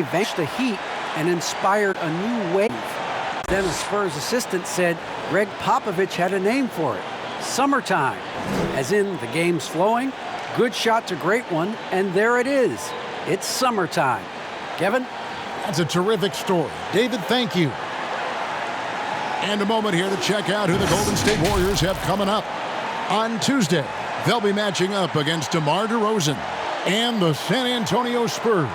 vanished the heat and inspired a new wave. Then a Spurs assistant said Greg Popovich had a name for it. Summertime. As in, the game's flowing, good shot to great one, and there it is. It's summertime. Kevin? That's a terrific story. David, thank you. And a moment here to check out who the Golden State Warriors have coming up. On Tuesday, they'll be matching up against DeMar DeRozan and the San Antonio Spurs.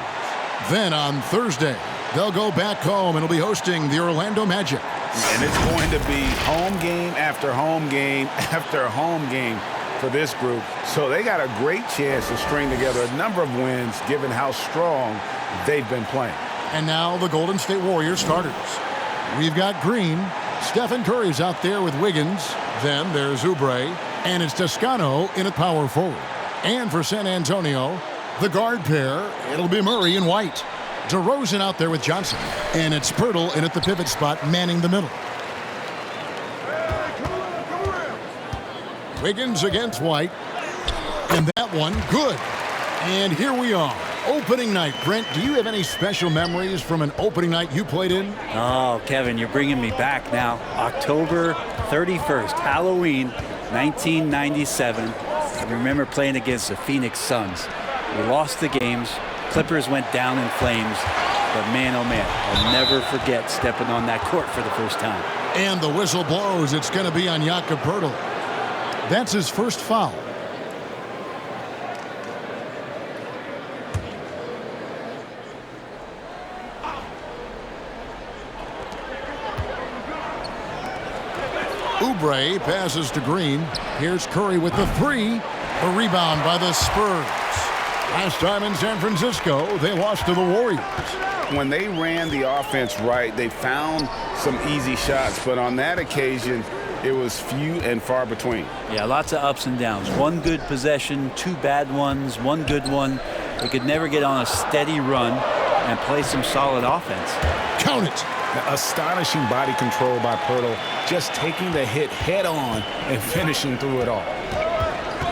Then on Thursday, they'll go back home and will be hosting the Orlando Magic. And it's going to be home game after home game after home game for this group. So they got a great chance to string together a number of wins given how strong they've been playing. And now the Golden State Warriors starters. We've got Green. Stephen Curry's out there with Wiggins. Then there's Oubre. And it's Toscano in at power forward. And for San Antonio, the guard pair, it'll be Murray and White. DeRozan out there with Johnson. And it's Poeltl in at the pivot spot, manning the middle. Wiggins against White. And that one, good. And here we are. Opening night. Brent, do you have any special memories from an opening night you played in? Oh, Kevin, you're bringing me back now. October 31st, Halloween, 1997. I remember playing against the Phoenix Suns. We lost the games. Clippers went down in flames. But man, oh man, I'll never forget stepping on that court for the first time. And the whistle blows. It's going to be on Jakob Poeltl. That's his first foul. Oubre passes to Green. Here's Curry with the three. A rebound by the Spurs. Last time in San Francisco, they lost to the Warriors. When they ran the offense right, they found some easy shots. But on that occasion, it was few and far between. Yeah, lots of ups and downs. One good possession, two bad ones, one good one. They could never get on a steady run and play some solid offense. Count it. Astonishing body control by Poeltl, just taking the hit head on and finishing through it all.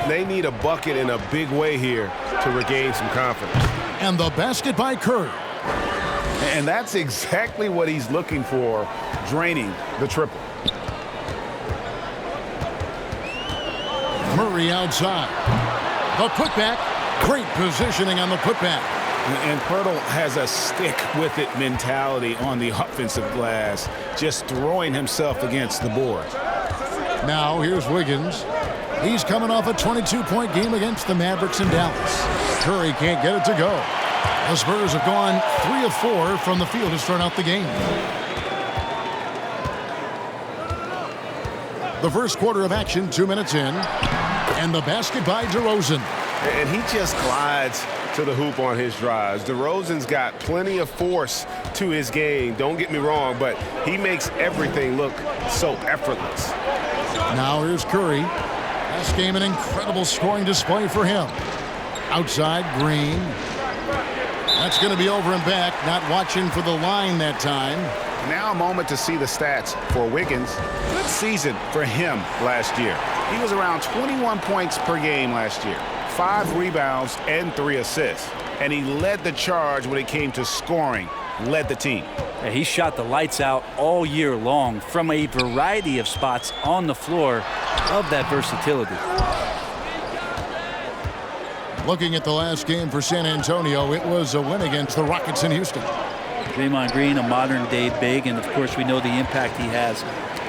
They need a bucket in a big way here to regain some confidence. And the basket by Curry. And that's exactly what he's looking for, draining the triple. Murray outside. The putback. Great positioning on the putback. And Poeltl has a stick-with-it mentality on the offensive glass, just throwing himself against the boards. Now here's Wiggins. He's coming off a 22-point game against the Mavericks in Dallas. Curry can't get it to go. The Spurs have gone 3 of 4 from the field to start out the game. The first quarter of action, 2 minutes in. And the basket by DeRozan. And he just glides to the hoop on his drives. DeRozan's got plenty of force to his game, don't get me wrong, but he makes everything look so effortless. Now here's Curry. Last game, an incredible scoring display for him. Outside, Green. That's going to be over and back, not watching for the line that time. Now a moment to see the stats for Wiggins. Good season for him last year. He was around 21 points per game last year. 5 rebounds and 3 assists. And he led the charge when it came to scoring, led the team. Yeah, he shot the lights out all year long from a variety of spots on the floor of that versatility. Looking at the last game for San Antonio, it was a win against the Rockets in Houston. Draymond Green, a modern-day big, and of course we know the impact he has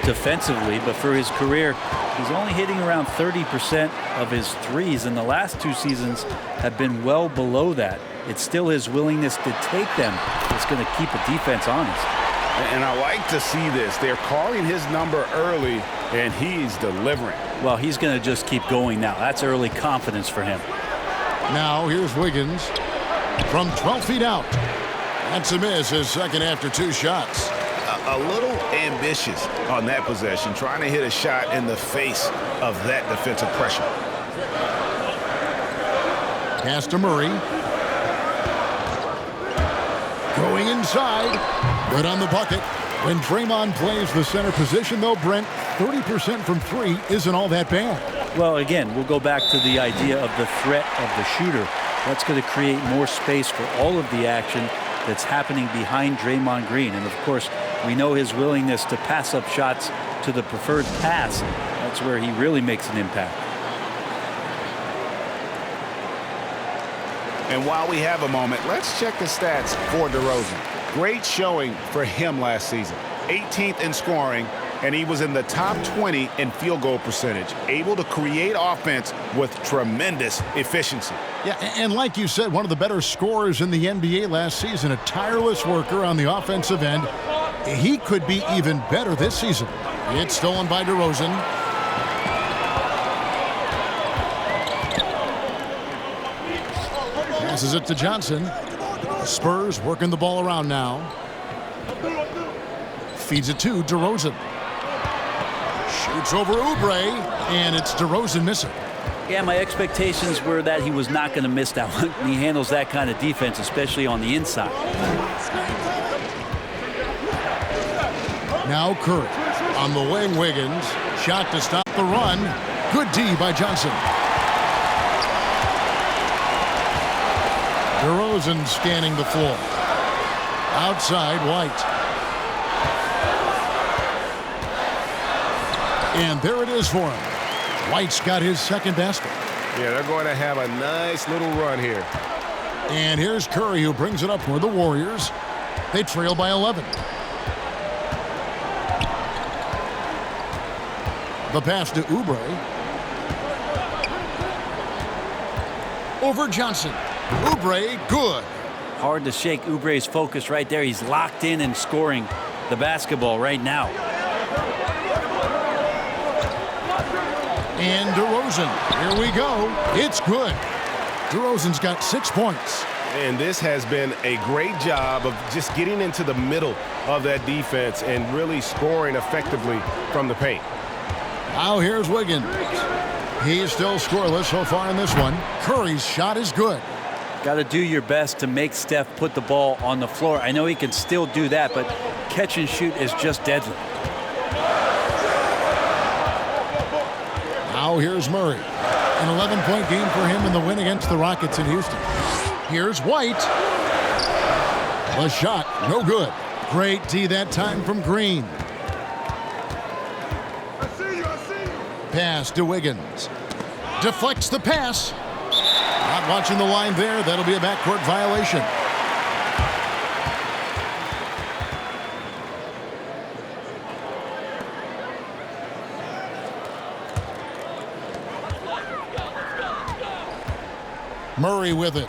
defensively, but for his career, he's only hitting around 30% of his threes, and the last 2 seasons have been well below that. It's still his willingness to take them that's going to keep a defense honest. And I like to see this. They're calling his number early, and he's delivering. Well, he's going to just keep going now. That's early confidence for him. Now here's Wiggins from 12 feet out. That's a miss, his second after 2 shots. A little ambitious on that possession, trying to hit a shot in the face of that defensive pressure. Pass to Murray. Going inside. Good on the bucket. When Draymond plays the center position, though, Brent, 30% from 3 isn't all that bad. Well, again, we'll go back to the idea of the threat of the shooter. That's going to create more space for all of the action that's happening behind Draymond Green. And of course, we know his willingness to pass up shots to the preferred pass. That's where he really makes an impact. And while we have a moment, let's check the stats for DeRozan. Great showing for him last season. 18th in scoring, and he was in the top 20 in field goal percentage, able to create offense with tremendous efficiency. Yeah, and like you said, one of the better scorers in the NBA last season, a tireless worker on the offensive end. He could be even better this season. It's stolen by DeRozan. Passes it to Johnson. Spurs working the ball around now. Feeds it to DeRozan. Shoots over Oubre, and it's DeRozan missing. Yeah, my expectations were that he was not going to miss that one. He handles that kind of defense, especially on the inside. Now Curry on the wing. Wiggins. Shot to stop the run. Good D by Johnson. DeRozan scanning the floor. Outside, White. And there it is for him. White's got his second basket. Yeah, they're going to have a nice little run here. And here's Curry, who brings it up for the Warriors. They trail by 11. The pass to Oubre. Over Johnson. Oubre, good. Hard to shake Oubre's focus right there. He's locked in and scoring the basketball right now. And DeRozan, here we go. It's good. DeRozan's got 6 points. And this has been a great job of just getting into the middle of that defense and really scoring effectively from the paint. Now here's Wiggins. He's still scoreless so far in this one. Curry's shot is good. Got to do your best to make Steph put the ball on the floor. I know he can still do that, but catch and shoot is just deadly. Now here's Murray. An 11-point game for him in the win against the Rockets in Houston. Here's White. The shot, no good. Great D that time from Green. Pass to Wiggins. Deflects the pass. Not watching the line there. That'll be a backcourt violation. Murray with it.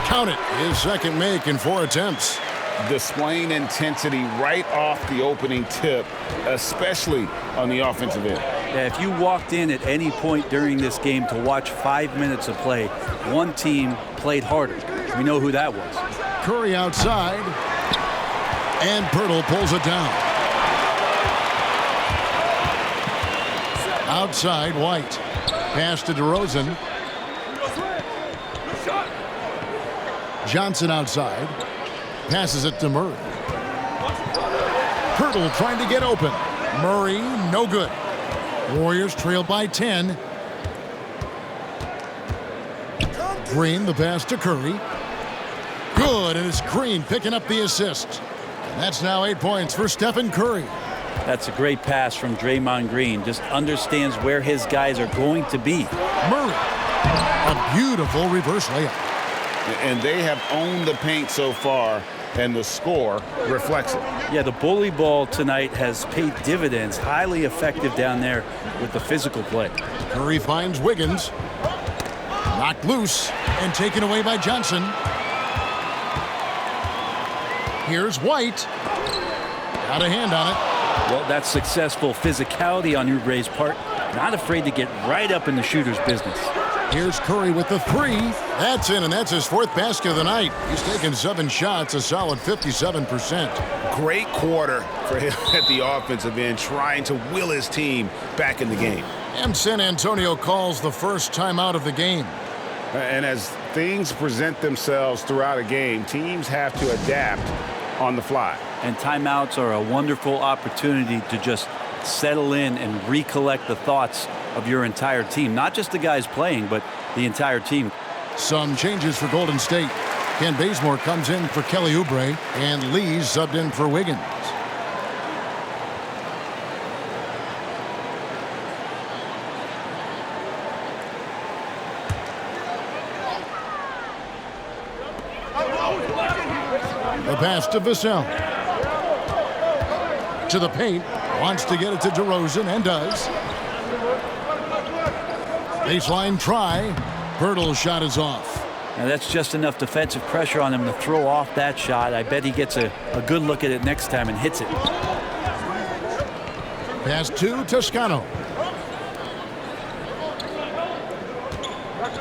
Count it. His second make in 4 attempts. Displaying intensity right off the opening tip, especially on the offensive end. Yeah, if you walked in at any point during this game to watch 5 minutes of play, one team played harder. We know who that was. Curry outside. And Pirtle pulls it down. Outside, White. Pass to DeRozan. Johnson outside. Passes it to Murray. Pirtle trying to get open. Murray, no good. Warriors trail by 10. Green, the pass to Curry. Good, and it's Green picking up the assist. And that's now 8 points for Stephen Curry. That's a great pass from Draymond Green. Just understands where his guys are going to be. Murray, a beautiful reverse layup. And they have owned the paint so far, and the score reflects it. Yeah, the bully ball tonight has paid dividends. Highly effective down there with the physical play. Curry finds Wiggins. Knocked loose and taken away by Johnson. Here's White. Got a hand on it. Well, that's successful physicality on Oubre's part. Not afraid to get right up in the shooter's business. Here's Curry with the 3. That's in, and that's his 4th basket of the night. He's taken 7 shots, a solid 57%. Great quarter for him at the offensive end, trying to will his team back in the game. And San Antonio calls the first timeout of the game. And as things present themselves throughout a game, teams have to adapt on the fly. And timeouts are a wonderful opportunity to just settle in and recollect the thoughts of your entire team. Not just the guys playing, but the entire team. Some changes for Golden State. Ken Bazemore comes in for Kelly Oubre, and Lee's subbed in for Wiggins. The pass to Vassell. To the paint. Wants to get it to DeRozan and does. Baseline try. Pirtle's shot is off. Now that's just enough defensive pressure on him to throw off that shot. I bet he gets a good look at it next time and hits it. Pass to Toscano.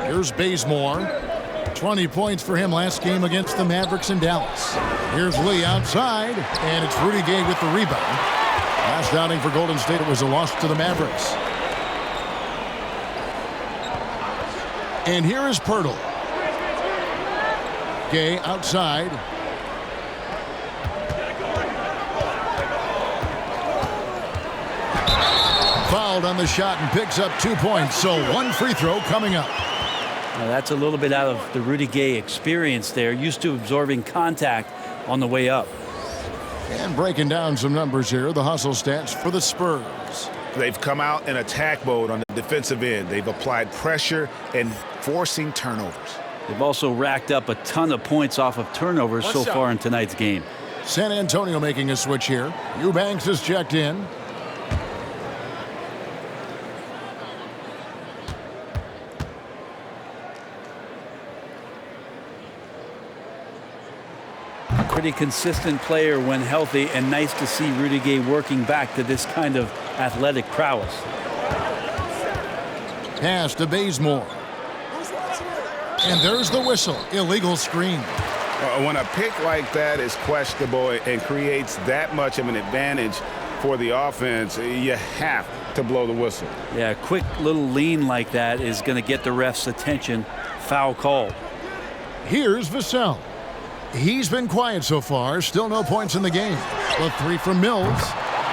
Here's Bazemore. 20 points for him last game against the Mavericks in Dallas. Here's Lee outside, and it's Rudy Gay with the rebound. Last outing for Golden State, it was a loss to the Mavericks. And here is Pirtle. Gay outside. Fouled on the shot and picks up 2 points, so one free throw coming up. Now that's a little bit out of the Rudy Gay experience there, used to absorbing contact on the way up. And breaking down some numbers here, the hustle stats for the Spurs. They've come out in attack mode on the defensive end. They've applied pressure and forcing turnovers. They've also racked up a ton of points off of turnovers so far in tonight's game. San Antonio making a switch here. Eubanks is checked in. Pretty consistent player when healthy, and nice to see Rudy Gay working back to this kind of athletic prowess. Pass to Bazemore. And there's the whistle. Illegal screen. When a pick like that is questionable and creates that much of an advantage for the offense, you have to blow the whistle. Yeah, a quick little lean like that is going to get the ref's attention. Foul called. Here's Vassell. He's been quiet so far. Still no points in the game. The three from Mills.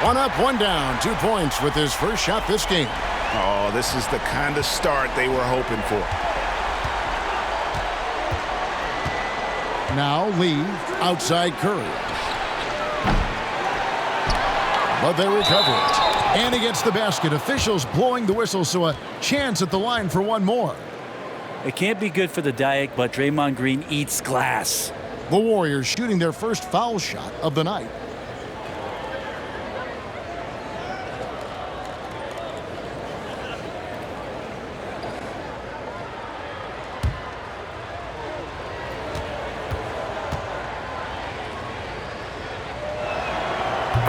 One up, one down. 2 points with his first shot this game. Oh, this is the kind of start they were hoping for. Now Lee outside Curry. But they recover it. And he gets the basket. Officials blowing the whistle, so a chance at the line for one more. It can't be good for the Diet, but Draymond Green eats glass. The Warriors shooting their first foul shot of the night.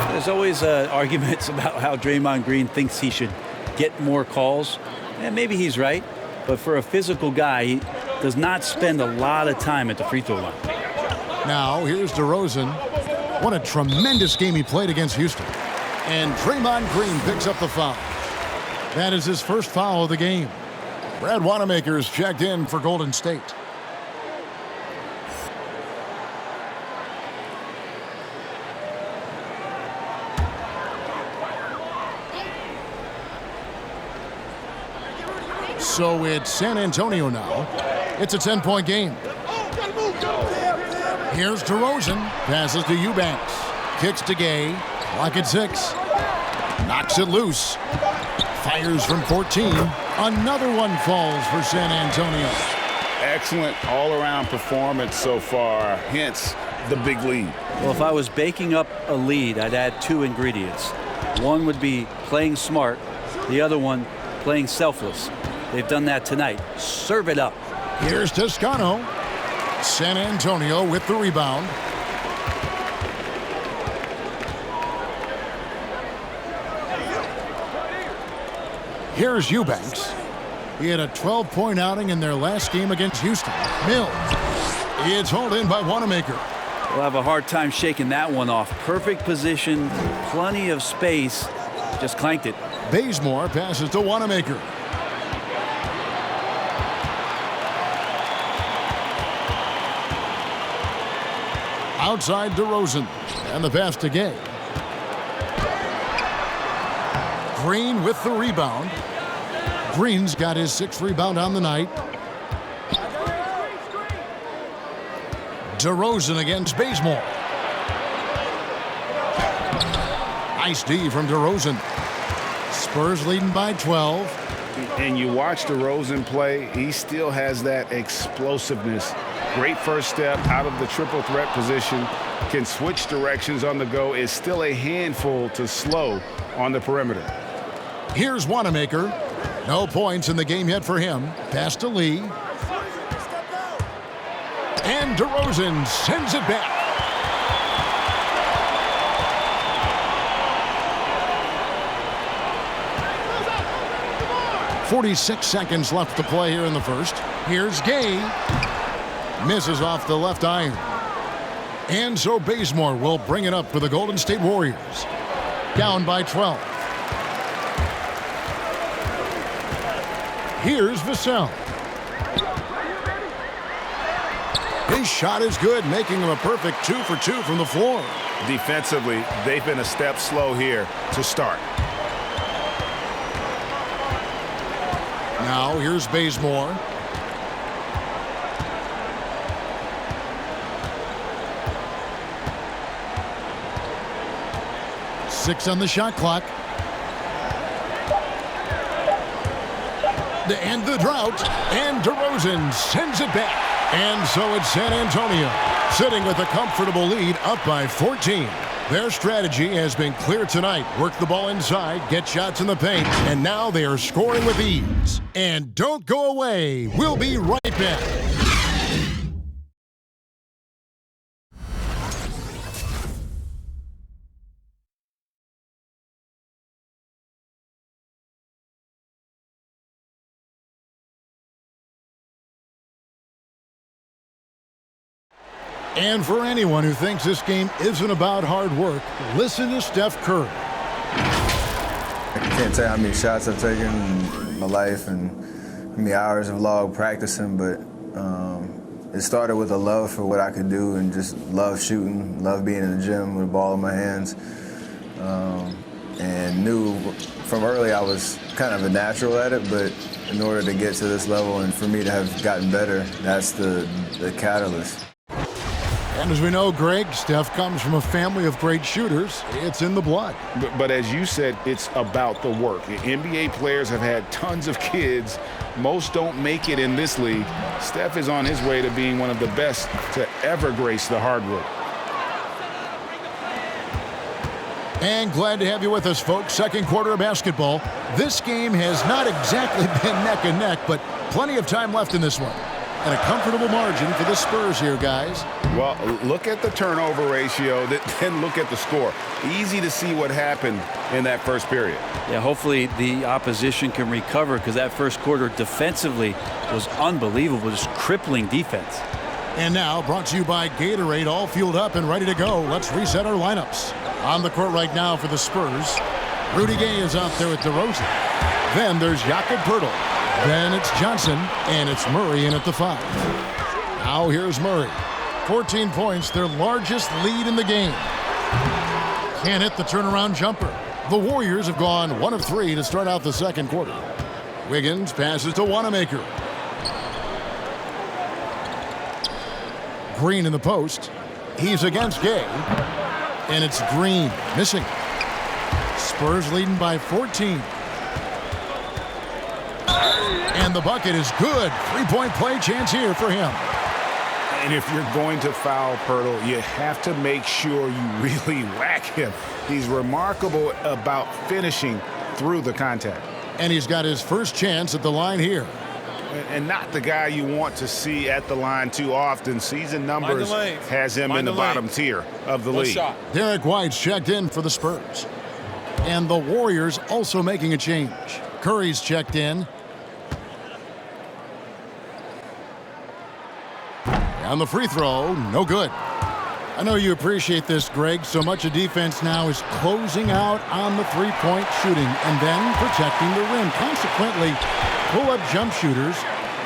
There's always arguments about how Draymond Green thinks he should get more calls. And maybe he's right, but for a physical guy, he does not spend a lot of time at the free throw line. Now, here's DeRozan. What a tremendous game he played against Houston. And Draymond Green picks up the foul. That is his first foul of the game. Brad Wanamaker's checked in for Golden State. So it's San Antonio now. It's a 10-point game. Here's DeRozan. Passes to Eubanks. Kicks to Gay. Clock at 6. Knocks it loose. Fires from 14. Another one falls for San Antonio. Excellent all-around performance so far, hence the big lead. Well, if I was baking up a lead, I'd add 2 ingredients. One would be playing smart. The other one, playing selfless. They've done that tonight. Serve it up. Here's Toscano. San Antonio with the rebound. Here's Eubanks. He had a 12-point outing in their last game against Houston. Mills. It's hauled in by Wanamaker. We'll have a hard time shaking that one off. Perfect position, plenty of space. Just clanked it. Bazemore passes to Wanamaker. Outside DeRozan. And the pass to Gay. Green with the rebound. Green's got his 6th rebound on the night. DeRozan against Bazemore. Nice D from DeRozan. Spurs leading by 12. And you watch DeRozan play, he still has that explosiveness. Great first step out of the triple threat position. Can switch directions on the go. Is still a handful to slow on the perimeter. Here's Wanamaker. No points in the game yet for him. Pass to Lee. And DeRozan sends it back. .46 seconds left to play here in the first. Here's Gay. Misses off the left iron. And so Bazemore will bring it up for the Golden State Warriors. Down by 12. Here's Vassell. His shot is good, making him a perfect 2 for 2 from the floor. Defensively, they've been a step slow here to start. Now here's Bazemore. Six on the shot clock. To end the drought, and DeRozan sends it back. And so it's San Antonio, sitting with a comfortable lead, up by 14. Their strategy has been clear tonight. Work the ball inside, get shots in the paint, and now they are scoring with ease. And don't go away. We'll be right back. And for anyone who thinks this game isn't about hard work, listen to Steph Curry. I can't tell you how many shots I've taken in my life and how many hours of log practicing, but it started with a love for what I could do and just love shooting, love being in the gym with a ball in my hands, and knew from early I was kind of a natural at it, but in order to get to this level and for me to have gotten better, that's the catalyst. And as we know, Greg, Steph comes from a family of great shooters. It's in the blood. But as you said, it's about the work. NBA players have had tons of kids. Most don't make it in this league. Steph is on his way to being one of the best to ever grace the hardwood. And glad to have you with us, folks. Second quarter of basketball. This game has not exactly been neck and neck, but plenty of time left in this one. And a comfortable margin for the Spurs here, guys. Well, look at the turnover ratio, then look at the score. Easy to see what happened in that first period. Yeah, hopefully the opposition can recover, because that first quarter defensively was unbelievable, just crippling defense. And now, brought to you by Gatorade, all fueled up and ready to go. Let's reset our lineups. On the court right now for the Spurs, Rudy Gay is out there with DeRozan. Then there's Jakob Poeltl. Then it's Johnson, and it's Murray in at the 5. Now here's Murray. 14 points, their largest lead in the game. Can't hit the turnaround jumper. The Warriors have gone 1 of 3 to start out the second quarter. Wiggins passes to Wanamaker. Green in the post. He's against Gay. And it's Green missing. Spurs leading by 14. And the bucket is good. Three-point play chance here for him. And if you're going to foul Poeltl, you have to make sure you really whack him. He's remarkable about finishing through the contact. And he's got his first chance at the line here. And not the guy you want to see at the line too often. Season numbers has him in the bottom tier of the league. Derek White's checked in for the Spurs. And the Warriors also making a change. Curry's checked in. On the free throw, no good. I know you appreciate this, Greg. So much of defense now is closing out on the three-point shooting and then protecting the rim. Consequently, pull-up jump shooters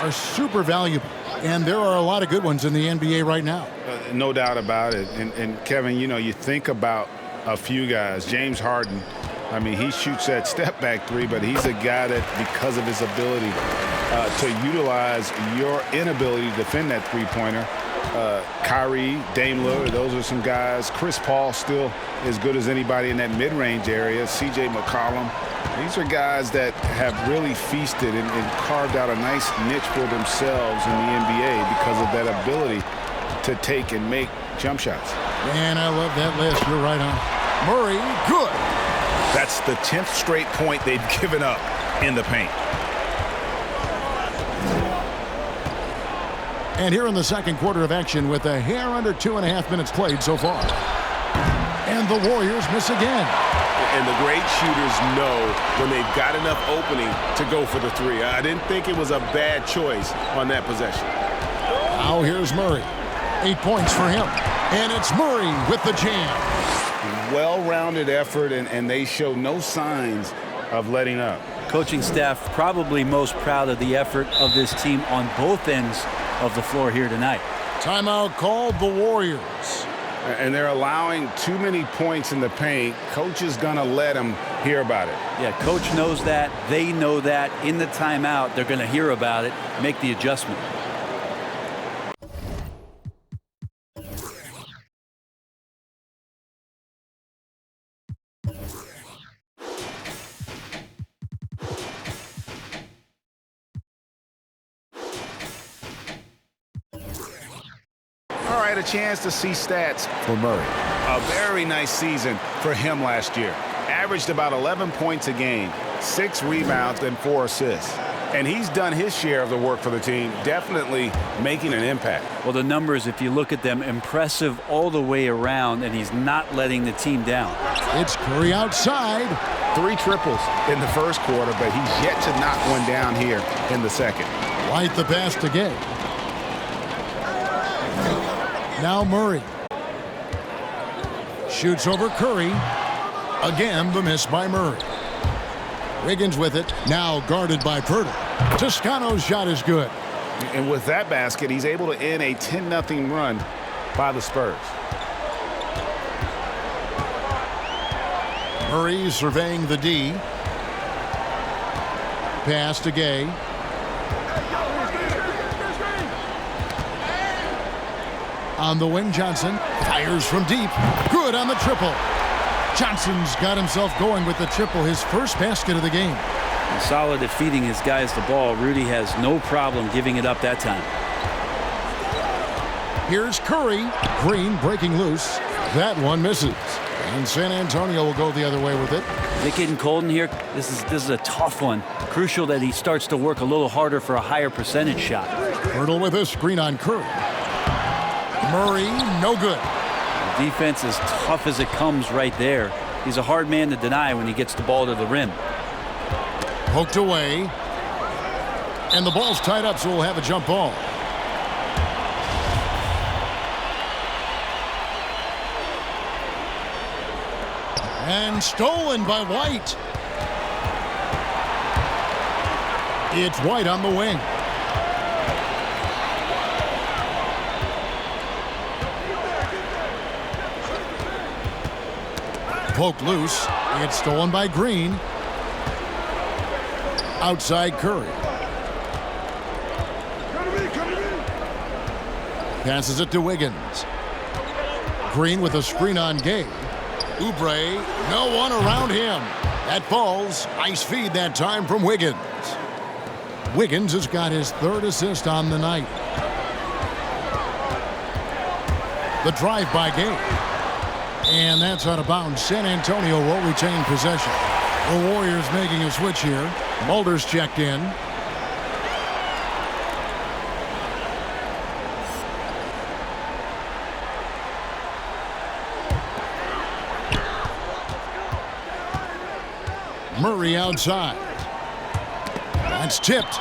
are super valuable. And there are a lot of good ones in the NBA right now. No doubt about it. And Kevin, you know, you think about a few guys. James Harden, I mean, he shoots that step-back three, but he's a guy that, because of his ability to utilize your inability to defend that three-pointer, Kyrie, Dame Lillard, those are some guys. Chris Paul still as good as anybody in that mid-range area. CJ McCollum. These are guys that have really feasted and carved out a nice niche for themselves in the NBA because of that ability to take and make jump shots. And I love that list. You're right on. Murray, good. That's the 10th straight point they've given up in the paint. And here in the second quarter of action with a hair under 2.5 minutes played so far. And the Warriors miss again. And the great shooters know when they've got enough opening to go for the three. I didn't think it was a bad choice on that possession. Now here's Murray. 8 points for him. And it's Murray with the jam. Well-rounded effort, and they show no signs of letting up. Coaching staff probably most proud of the effort of this team on both ends of the floor here tonight. Timeout called the Warriors. And they're allowing too many points in the paint. Coach is going to let them hear about it. Yeah, coach knows that. They know that. In the timeout, they're going to hear about it, make the adjustment. All right, a chance to see stats For Murray. A very nice season for him last year. Averaged about 11 points a game, 6 rebounds, and 4 assists. And he's done his share of the work for the team, definitely making an impact. Well, the numbers, if you look at them, impressive all the way around, and he's not letting the team down. It's Curry outside. 3 triples in the first quarter, but he's yet to knock one down here in the second. White the pass to Gay. Now Murray. Shoots over Curry. Again, the miss by Murray. Wiggins with it. Now guarded by Poeltl. Toscano's shot is good. And with that basket, he's able to end a 10-0 run by the Spurs. Murray surveying the D. Pass to Gay. On the wing, Johnson fires from deep. Good on the triple. Johnson's got himself going with the triple, his first basket of the game. And solid at feeding his guys the ball. Rudy has no problem giving it up that time. Here's Curry. Green breaking loose. That one misses. And San Antonio will go the other way with it. Is it getting cold in here? This is a tough one. Crucial that he starts to work a little harder for a higher percentage shot. Poeltl with a screen on Curry. Murray, no good. The defense is tough as it comes right there. He's a hard man to deny when he gets the ball to the rim. Poked away. And the ball's tied up, so we'll have a jump ball. And stolen by White. It's White on the wing. Poked loose. It's stolen by Green. Outside Curry. Passes it to Wiggins. Green with a screen on Gay. Oubre, no one around him. That falls. Nice feed that time from Wiggins. Wiggins has got his 3rd assist on the night. The drive by Gay. And that's out of bounds. San Antonio will retain possession. The Warriors making a switch here. Mulder's checked in. Murray outside. That's tipped.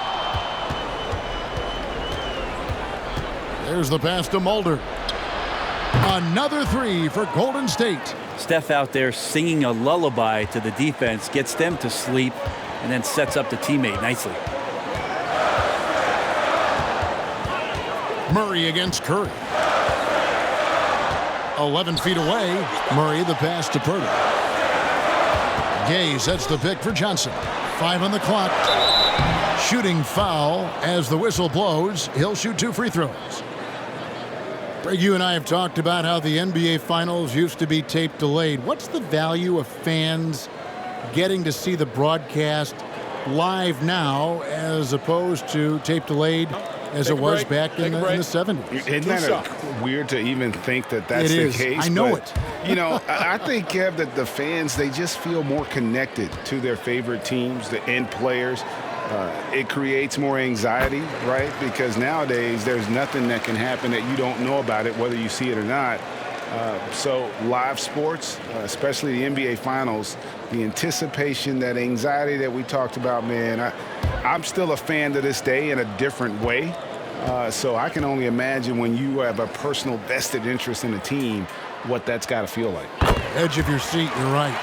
There's the pass to Mulder. Another 3 for Golden State. Steph out there singing a lullaby to the defense, gets them to sleep, and then sets up the teammate nicely. Murray against Curry. 11 feet away. Murray the pass to Poeltl. Gay sets the pick for Johnson. 5 on the clock. Shooting foul as the whistle blows. He'll shoot 2 free throws. Greg, you and I have talked about how the NBA Finals used to be tape delayed. What's the value of fans getting to see the broadcast live now as opposed to tape delayed as it was back in the 70s? Isn't that weird to even think that that's the case? I know it. I think, Kev, that the fans, they just feel more connected to their favorite teams and players. It creates more anxiety, right? Because nowadays there's nothing that can happen that you don't know about it, whether you see it or not. So live sports, especially the NBA Finals, the anticipation, that anxiety that we talked about, man, I'm still a fan to this day in a different way. So I can only imagine when you have a personal vested interest in a team, what that's got to feel like. Edge of your seat, you're right.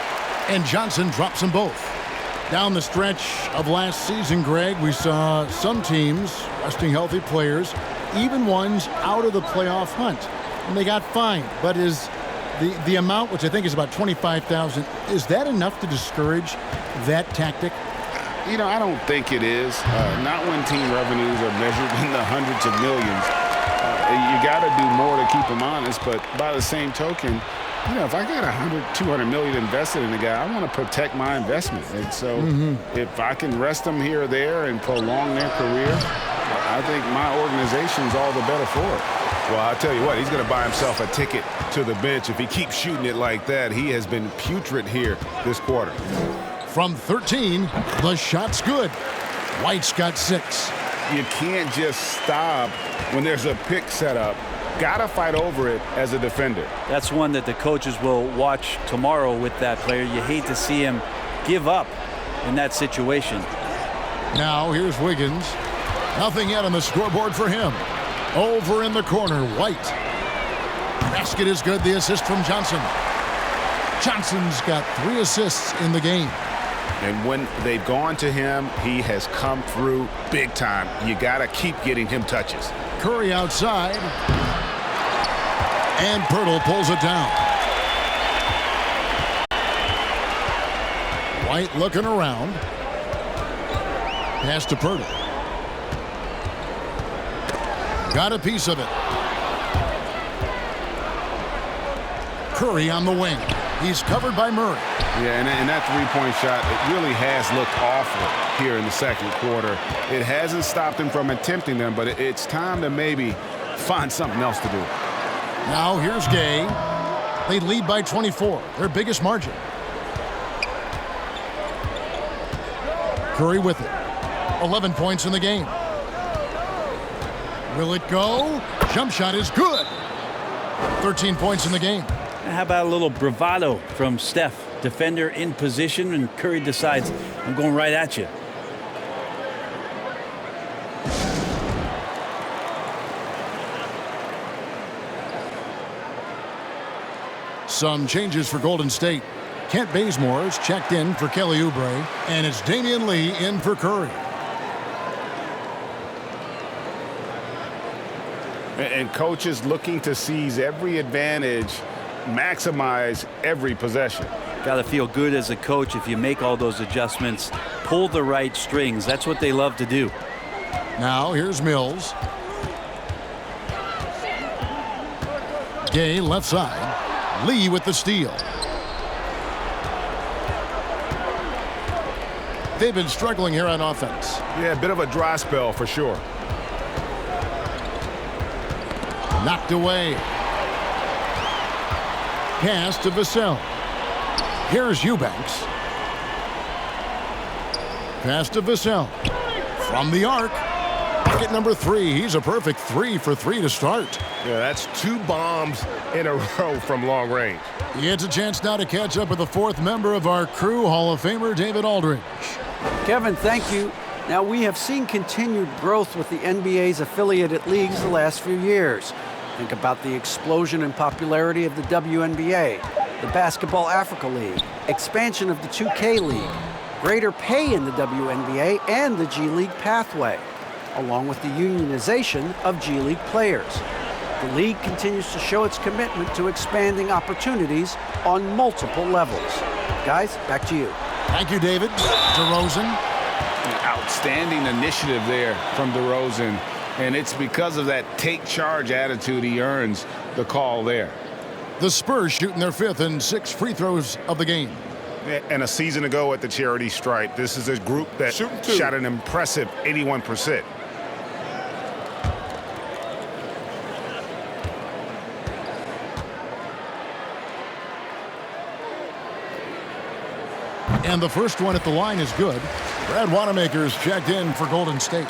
And Johnson drops them both. Down the stretch of last season, Greg, we saw some teams resting healthy players, even ones out of the playoff hunt, and they got fined. But is the amount, which I think is about $25,000, is that enough to discourage that tactic? I don't think it is. Not when team revenues are measured in the hundreds of millions. You got to do more to keep them honest, but by the same token, if I got $200 million invested in the guy, I want to protect my investment. And so if I can rest them here or there and prolong their career, I think my organization's all the better for it. Well, I'll tell you what, he's going to buy himself a ticket to the bench if he keeps shooting it like that. He has been putrid here this quarter. From 13, the shot's good. White's got 6. You can't just stop when there's a pick set up. Gotta fight over it as a defender. That's one that the coaches will watch tomorrow with that player. You hate to see him give up in that situation. Now here's Wiggins. Nothing yet on the scoreboard for him. Over in the corner, White. Basket is good. The assist from Johnson. Johnson's got 3 assists in the game. And when they've gone to him, he has come through big time. You gotta keep getting him touches. Curry outside. And Pirtle pulls it down. White looking around. Pass to Pirtle. Got a piece of it. Curry on the wing. He's covered by Murray. Yeah, and that three-point shot, it really has looked awful here in the second quarter. It hasn't stopped him from attempting them, but it's time to maybe find something else to do. Now here's Gay. They lead by 24, their biggest margin. Curry with it. 11 points in the game. Will it go? Jump shot is good. 13 points in the game. How about a little bravado from Steph? Defender in position, and Curry decides, I'm going right at you. Some changes for Golden State. Kent Bazemore's checked in for Kelly Oubre, and it's Damian Lee in for Curry. And coaches looking to seize every advantage, maximize every possession. Got to feel good as a coach if you make all those adjustments, pull the right strings. That's what they love to do. Now here's Mills. Gay left side. Lee with the steal. They've been struggling here on offense. Yeah, a bit of a dry spell for sure. Knocked away. Pass to Vassell. Here's Eubanks. Pass to Vassell. From the arc. Bucket number 3. He's a perfect 3 for 3 to start. Yeah, that's 2 bombs in a row from long range. He gets a chance now to catch up with the 4th member of our crew, Hall of Famer David Aldridge. Kevin, thank you. Now, we have seen continued growth with the NBA's affiliated leagues the last few years. Think about the explosion in popularity of the WNBA, the Basketball Africa League, expansion of the 2K League, greater pay in the WNBA and the G League pathway, along with the unionization of G League players. The league continues to show its commitment to expanding opportunities on multiple levels. Guys, back to you. Thank you, David. DeRozan. Outstanding initiative there from DeRozan. And it's because of that take charge attitude he earns the call there. The Spurs shooting their 5th and 6th free throws of the game. And a season ago at the charity stripe, this is a group that shot an impressive 81%. And the first one at the line is good. Brad Wanamaker's checked in for Golden State.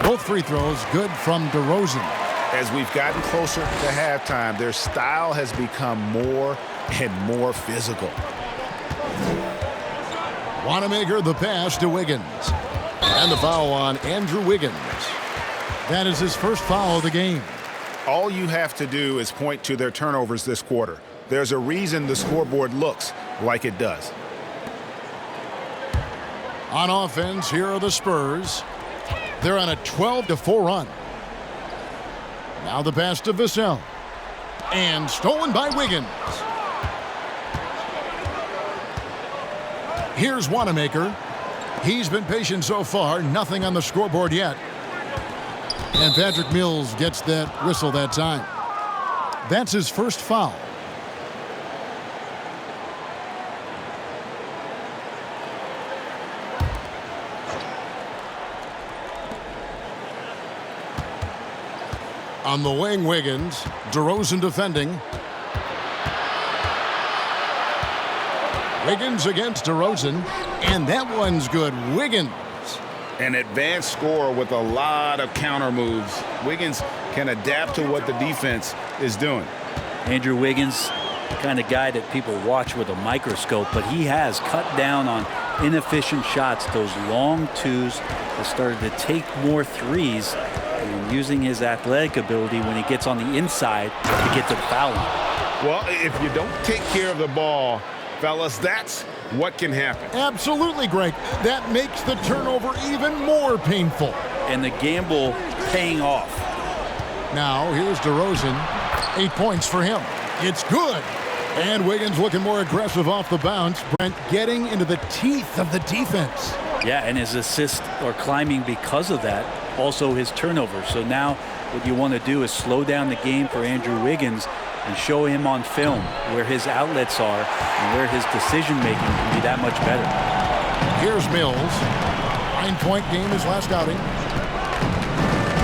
Both free throws good from DeRozan. As we've gotten closer to halftime, their style has become more and more physical. Wanamaker the pass to Wiggins. And the foul on Andrew Wiggins. That is his first foul of the game. All you have to do is point to their turnovers this quarter. There's a reason the scoreboard looks like it does. On offense, here are the Spurs. They're on a 12-4 run. Now the pass to Vassell. And stolen by Wiggins. Here's Wanamaker. He's been patient so far. Nothing on the scoreboard yet. And Patrick Mills gets that whistle that time. That's his first foul. On the wing, Wiggins. DeRozan defending. Wiggins against DeRozan. And that one's good. Wiggins. An advanced scorer with a lot of counter moves. Wiggins can adapt to what the defense is doing. Andrew Wiggins, the kind of guy that people watch with a microscope, but he has cut down on inefficient shots, those long twos, that started to take more threes, and using his athletic ability when he gets on the inside to get to the foul line. Well, if you don't take care of the ball, fellas, that's what can happen. Absolutely, Greg. That makes the turnover even more painful. And the gamble paying off. Now, here's DeRozan. 8 points for him. It's good. And Wiggins looking more aggressive off the bounce. Brent getting into the teeth of the defense. Yeah, and his assists are climbing because of that. Also his turnover. So now what you want to do is slow down the game for Andrew Wiggins and show him on film where his outlets are and where his decision-making can be that much better. Here's Mills. 9-point game his last outing.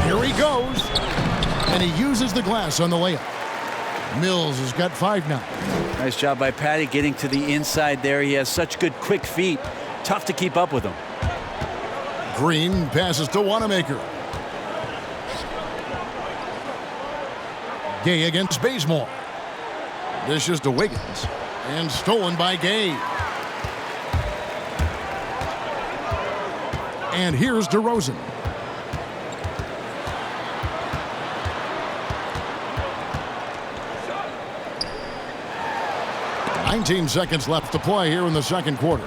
Here he goes. And he uses the glass on the layup. Mills has got 5 now. Nice job by Patty getting to the inside there. He has such good quick feet. Tough to keep up with him. Green passes to Wanamaker. Gay against Bazemore. Dishes to Wiggins. And stolen by Gay. And here's DeRozan. "19 seconds left to play here in the second quarter."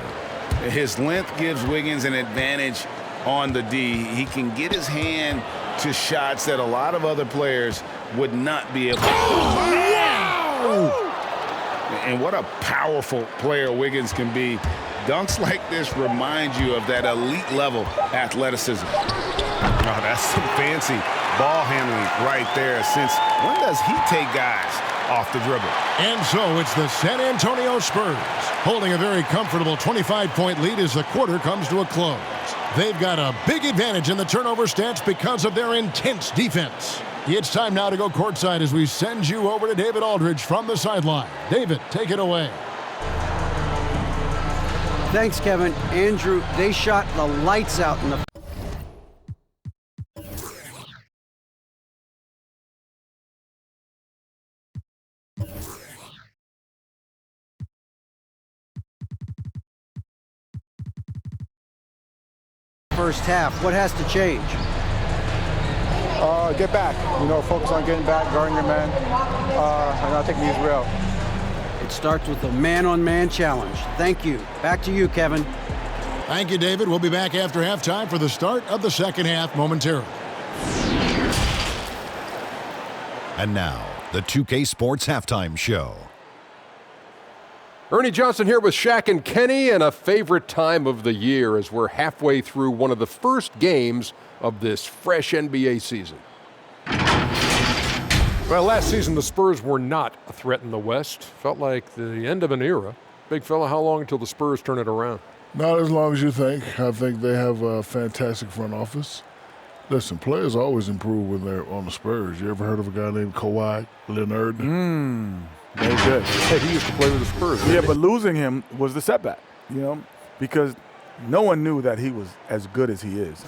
His length gives Wiggins an advantage on the D. He can get his hand to shots that a lot of other players would not be able to. Wow! And what a powerful player Wiggins can be. Dunks like this remind you of that elite level athleticism. Oh, that's some fancy ball handling right there. Since when does he take guys off the dribble? And so it's the San Antonio Spurs holding a very comfortable 25-point lead as the quarter comes to a close. They've got a big advantage in the turnover stats because of their intense defense. It's time now to go courtside as we send you over to David Aldridge from the sideline. David, take it away. Thanks, Kevin. Andrew, they shot the lights out in the first half. What has to change? Get back. Focus on getting back, guarding your man, and not taking these real. It starts with a man-on-man challenge. Thank you. Back to you, Kevin. Thank you, David. We'll be back after halftime for the start of the second half momentarily. And now, the 2K Sports Halftime Show. Ernie Johnson here with Shaq and Kenny, and a favorite time of the year as we're halfway through one of the first games of this fresh NBA season. Well, last season the Spurs were not a threat in the West. Felt like the end of an era. Big fella, how long until the Spurs turn it around? Not as long as you think. I think they have a fantastic front office. Listen, players always improve when they're on the Spurs. You ever heard of a guy named Kawhi Leonard? Very good. Hey, he used to play with the Spurs. Yeah, but losing him was the setback, because no one knew that he was as good as he is.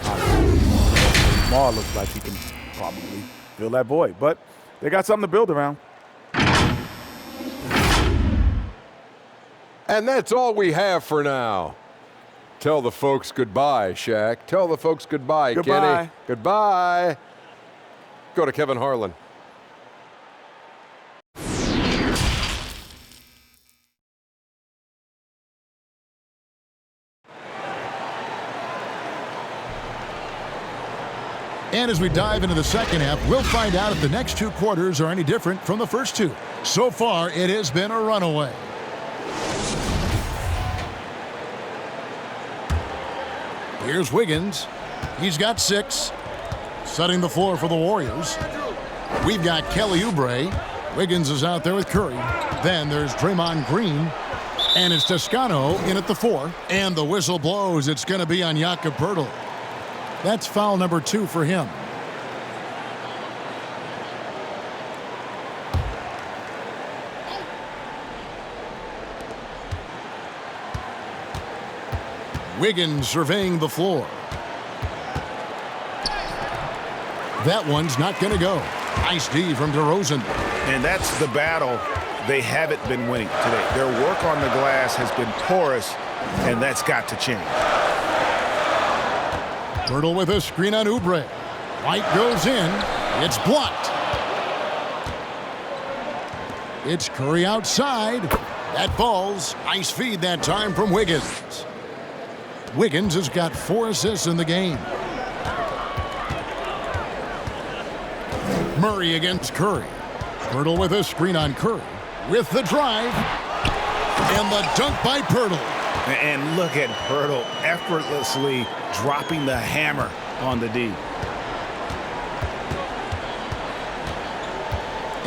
Lamar looks like he can probably fill that void, but they got something to build around. And that's all we have for now. Tell the folks goodbye, Shaq. Tell the folks goodbye, Goodbye. Kenny. Goodbye. Go to Kevin Harlan. And as we dive into the second half, we'll find out if the next two quarters are any different from the first two. So far, it has been a runaway. Here's Wiggins. He's got 6. Setting the floor for the Warriors. We've got Kelly Oubre. Wiggins is out there with Curry. Then there's Draymond Green. And it's Toscano in at the 4. And the whistle blows. It's going to be on Jakob Poeltl. That's foul number 2 for him. Wiggins surveying the floor. That one's not going to go. Nice D from DeRozan. And that's the battle they haven't been winning today. Their work on the glass has been porous, and that's got to change. Poeltl with a screen on Oubre. White goes in. It's blocked. It's Curry outside. That falls. Nice feed that time from Wiggins. Wiggins has got 4 assists in the game. Murray against Curry. Poeltl with a screen on Curry. With the drive. And the dunk by Poeltl. And look at Poeltl effortlessly dropping the hammer on the D.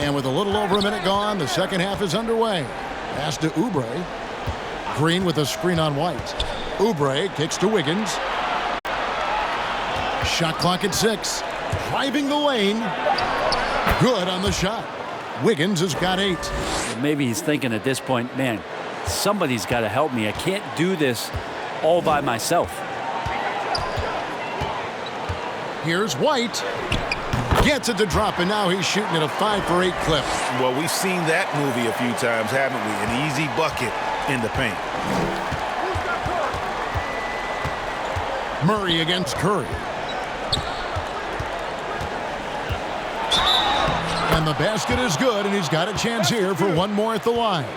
And with a little over a minute gone, the second half is underway. Pass to Oubre. Green with a screen on White. Oubre kicks to Wiggins. Shot clock at 6. Driving the lane. Good on the shot. Wiggins has got 8. Maybe he's thinking at this point, man, somebody's got to help me. I can't do this all by myself. Here's White. Gets it to drop, and now he's shooting at a 5 for 8 clip. Well, we've seen that movie a few times, haven't we? An easy bucket in the paint. Murray against Curry. And the basket is good, and he's got a chance here for one more at the line.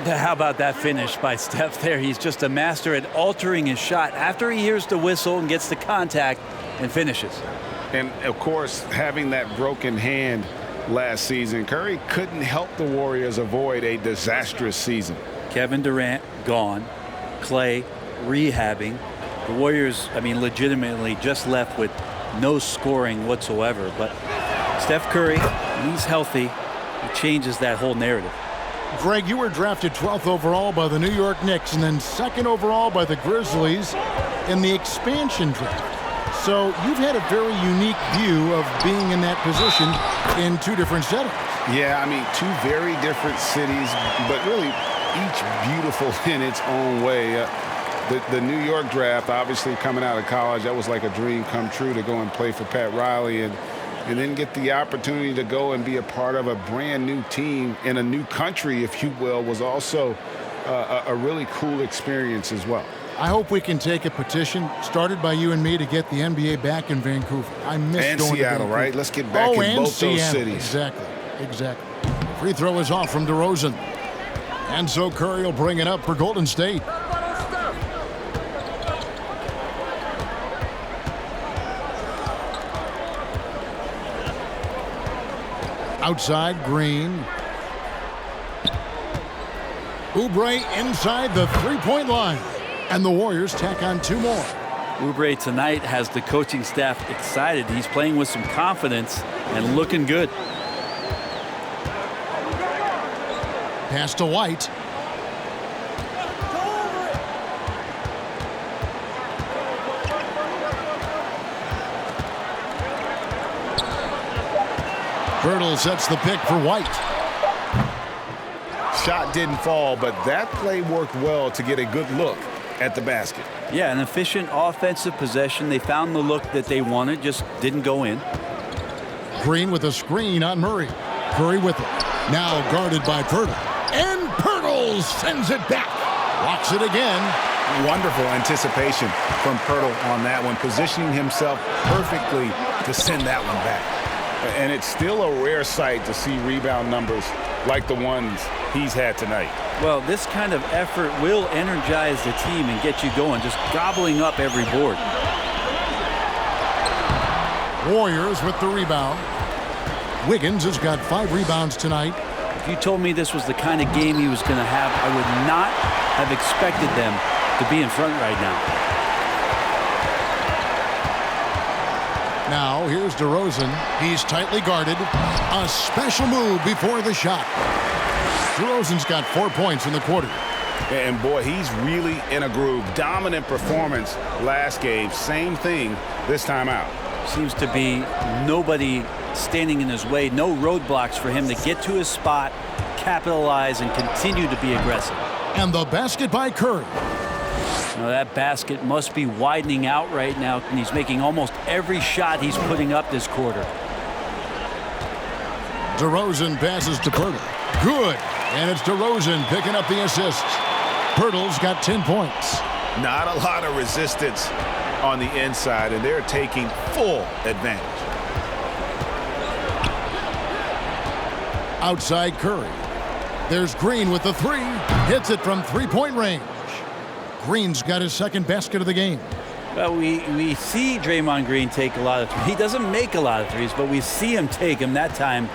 How about that finish by Steph there? He's just a master at altering his shot after he hears the whistle and gets the contact and finishes. And, of course, having that broken hand last season, Curry couldn't help the Warriors avoid a disastrous season. Kevin Durant gone. Clay rehabbing. The Warriors, legitimately just left with no scoring whatsoever. But Steph Curry, when he's healthy, he changes that whole narrative. Greg, you were drafted 12th overall by the New York Knicks and then 2nd overall by the Grizzlies in the expansion draft. So you've had a very unique view of being in that position in 2 different settings. Yeah, 2 very different cities, but really each beautiful in its own way. The New York draft, obviously coming out of college, that was like a dream come true to go and play for Pat Riley and then get the opportunity to go and be a part of a brand new team in a new country, if you will, was also a really cool experience as well. I hope we can take a petition started by you and me to get the NBA back in Vancouver. I miss and going Seattle, to Vancouver. right? Let's get back in both Seattle. those cities. Exactly. Free throw is off from DeRozan. And so Curry will bring it up for Golden State. Outside, Green. Oubre inside the three-point line. And the Warriors tack on 2 more. Oubre tonight has the coaching staff excited. He's playing with some confidence and looking good. Pass to White. Birtle sets the pick for White. Shot didn't fall, but that play worked well to get a good look at the basket. Yeah, an efficient offensive possession. They found the look that they wanted, just didn't go in. Green with a screen on Murray. Curry with it. Now guarded by Pirtle. And Pirtle sends it back. Locks it again. Wonderful anticipation from Pirtle on that one, positioning himself perfectly to send that one back. And it's still a rare sight to see rebound numbers like the ones he's had tonight. Well, this kind of effort will energize the team and get you going, just gobbling up every board. Warriors with the rebound. Wiggins has got 5 rebounds tonight. If you told me this was the kind of game he was going to have, I would not have expected them to be in front right now. Now here's DeRozan. He's tightly guarded. A special move before the shot. DeRozan's got 4 points in the quarter. And boy, he's really in a groove. Dominant performance last game. Same thing this time out. Seems to be nobody standing in his way. No roadblocks for him to get to his spot, capitalize, and continue to be aggressive. And the basket by Curry. Now that basket must be widening out right now, and he's making almost every shot he's putting up this quarter. DeRozan passes to Pirtle. Good. And it's DeRozan picking up the assist. Pirtle's got 10 points. Not a lot of resistance on the inside, and they're taking full advantage. Outside Curry. There's Green with the 3. Hits it from 3-point range. Green's got his second basket of the game. Well, we see Draymond Green take a lot of threes. He doesn't make a lot of threes, but we see him take them. That time,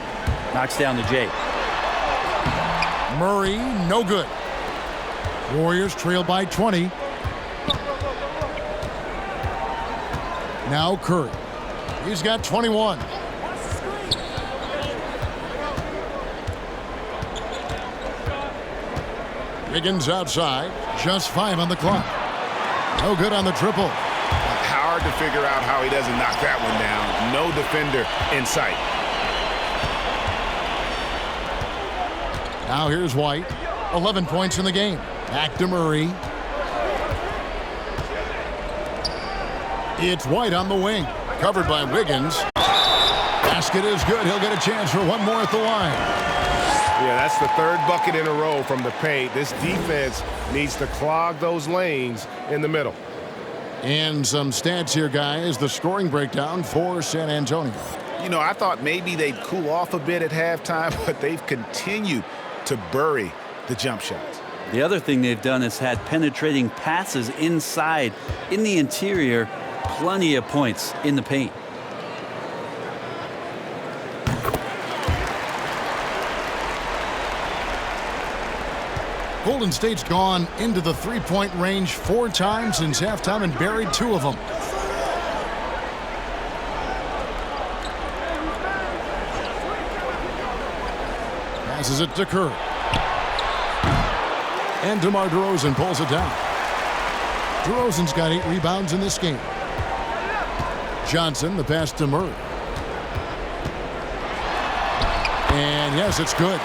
knocks down the J. Murray, no good. Warriors trail by 20. Now Curry. He's got 21. Wiggins outside. Just 5 on the clock. No good on the triple. Hard to figure out how he doesn't knock that one down. No defender in sight. Now here's White. 11 points in the game. Back to Murray. It's White on the wing. Covered by Wiggins. Basket is good. He'll get a chance for one more at the line. Yeah, that's the 3rd bucket in a row from the paint. This defense needs to clog those lanes in the middle. And some stats here, guys. The scoring breakdown for San Antonio. You know, I thought maybe they'd cool off a bit at halftime, but they've continued to bury the jump shots. The other thing they've done is had penetrating passes inside, in the interior, plenty of points in the paint. Golden State's gone into the 3-point range 4 times since halftime and buried 2 of them. Passes it to Curry. And DeMar DeRozan pulls it down. DeRozan's got 8 rebounds in this game. Johnson, the pass to Murray. And yes, it's good.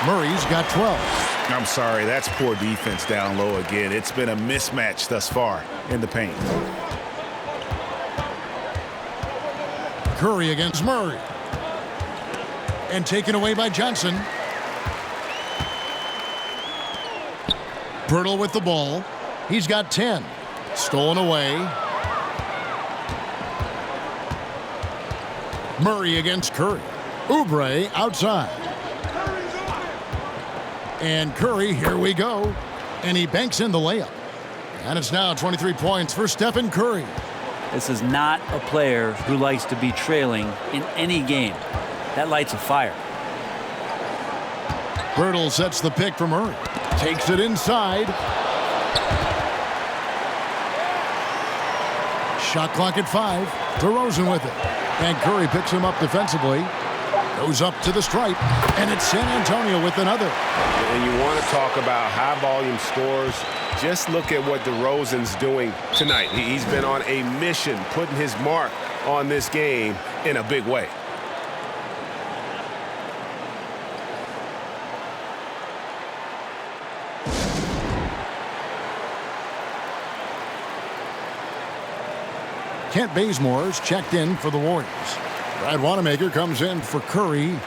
Murray's got 12. I'm sorry, that's poor defense down low again. It's been a mismatch thus far in the paint. Curry against Murray. And taken away by Johnson. Pirtle with the ball. He's got 10. Stolen away. Murray against Curry. Oubre outside. And Curry, here we go. And he banks in the layup. And it's now 23 points for Stephen Curry. This is not a player who likes to be trailing in any game. That lights a fire. Bertle sets the pick for Murray. Takes it inside. Shot clock at 5. DeRozan with it. And Curry picks him up defensively. Goes up to the stripe. And it's San Antonio with another. And you want to talk about high-volume scores. Just look at what DeRozan's doing tonight. He's been on a mission, putting his mark on this game in a big way. Kent Bazemore's checked in for the Warriors. Brad Wanamaker comes in for Curry.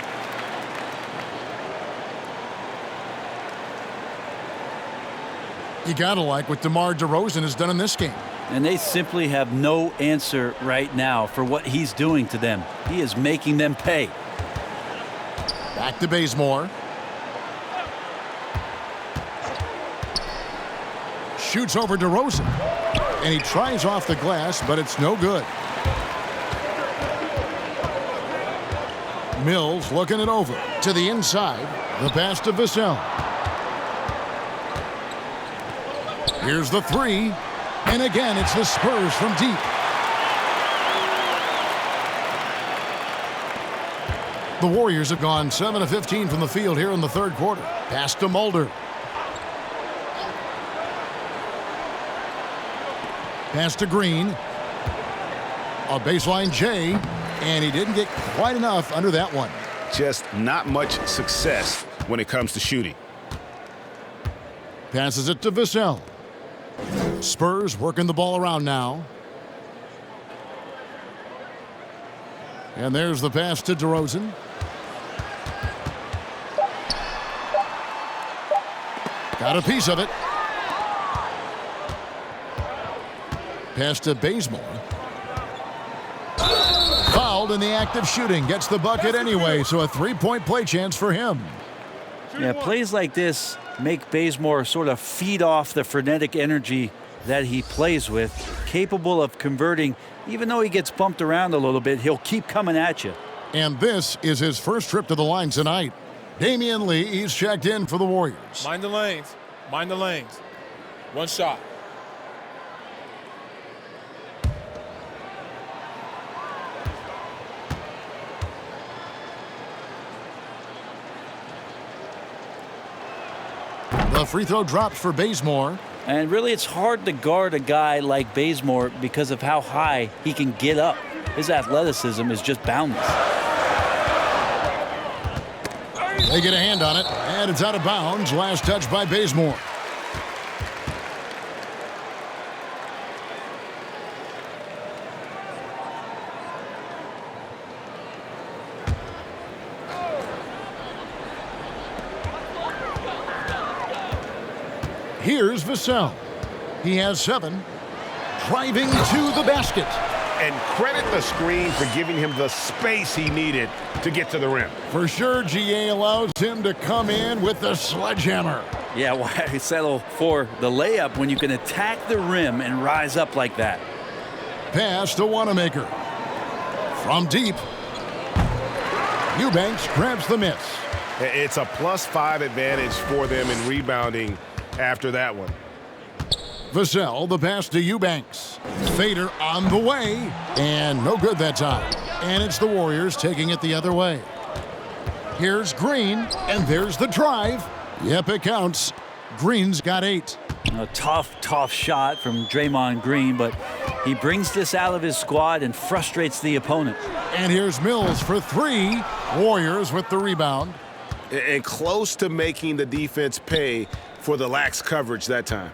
You gotta like what DeMar DeRozan has done in this game. And they simply have no answer right now for what he's doing to them. He is making them pay. Back to Bazemore. Shoots over DeRozan. And he tries off the glass, but it's no good. Mills looking it over to the inside. The pass to Vassell. Here's the three. And again, it's the Spurs from deep. The Warriors have gone 7 of 15 from the field here in the third quarter. Pass to Mulder. Pass to Green. A baseline J. And he didn't get quite enough under that one. Just not much success when it comes to shooting. Passes it to Vassell. Spurs working the ball around now. And there's the pass to DeRozan. Got a piece of it. Pass to Bazemore. Fouled in the act of shooting. Gets the bucket anyway, so a three-point play chance for him. Yeah, plays like this make Bazemore sort of feed off the frenetic energy that he plays with, capable of converting. Even though he gets bumped around a little bit, he'll keep coming at you. And this is his first trip to the line tonight. Damian Lee, he's checked in for the Warriors. Mind the lanes. Mind the lanes. One shot. The free throw drops for Bazemore. And really, it's hard to guard a guy like Bazemore because of how high he can get up. His athleticism is just boundless. They get a hand on it, and it's out of bounds. Last touch by Bazemore. Here's Vassell. He has 7. Driving to the basket. And credit the screen for giving him the space he needed to get to the rim. For sure, GA allows him to come in with the sledgehammer. Yeah, why settle for the layup when you can attack the rim and rise up like that? Pass to Wanamaker. From deep. Eubanks grabs the miss. It's a +5 advantage for them in rebounding after that one. Vassell, the pass to Eubanks. Fader on the way, and no good that time. And it's the Warriors taking it the other way. Here's Green, and there's the drive. Yep, it counts. Green's got 8. A tough shot from Draymond Green, but he brings this out of his squad and frustrates the opponent. And here's Mills for 3. Warriors with the rebound. And close to making the defense pay for the lax coverage that time.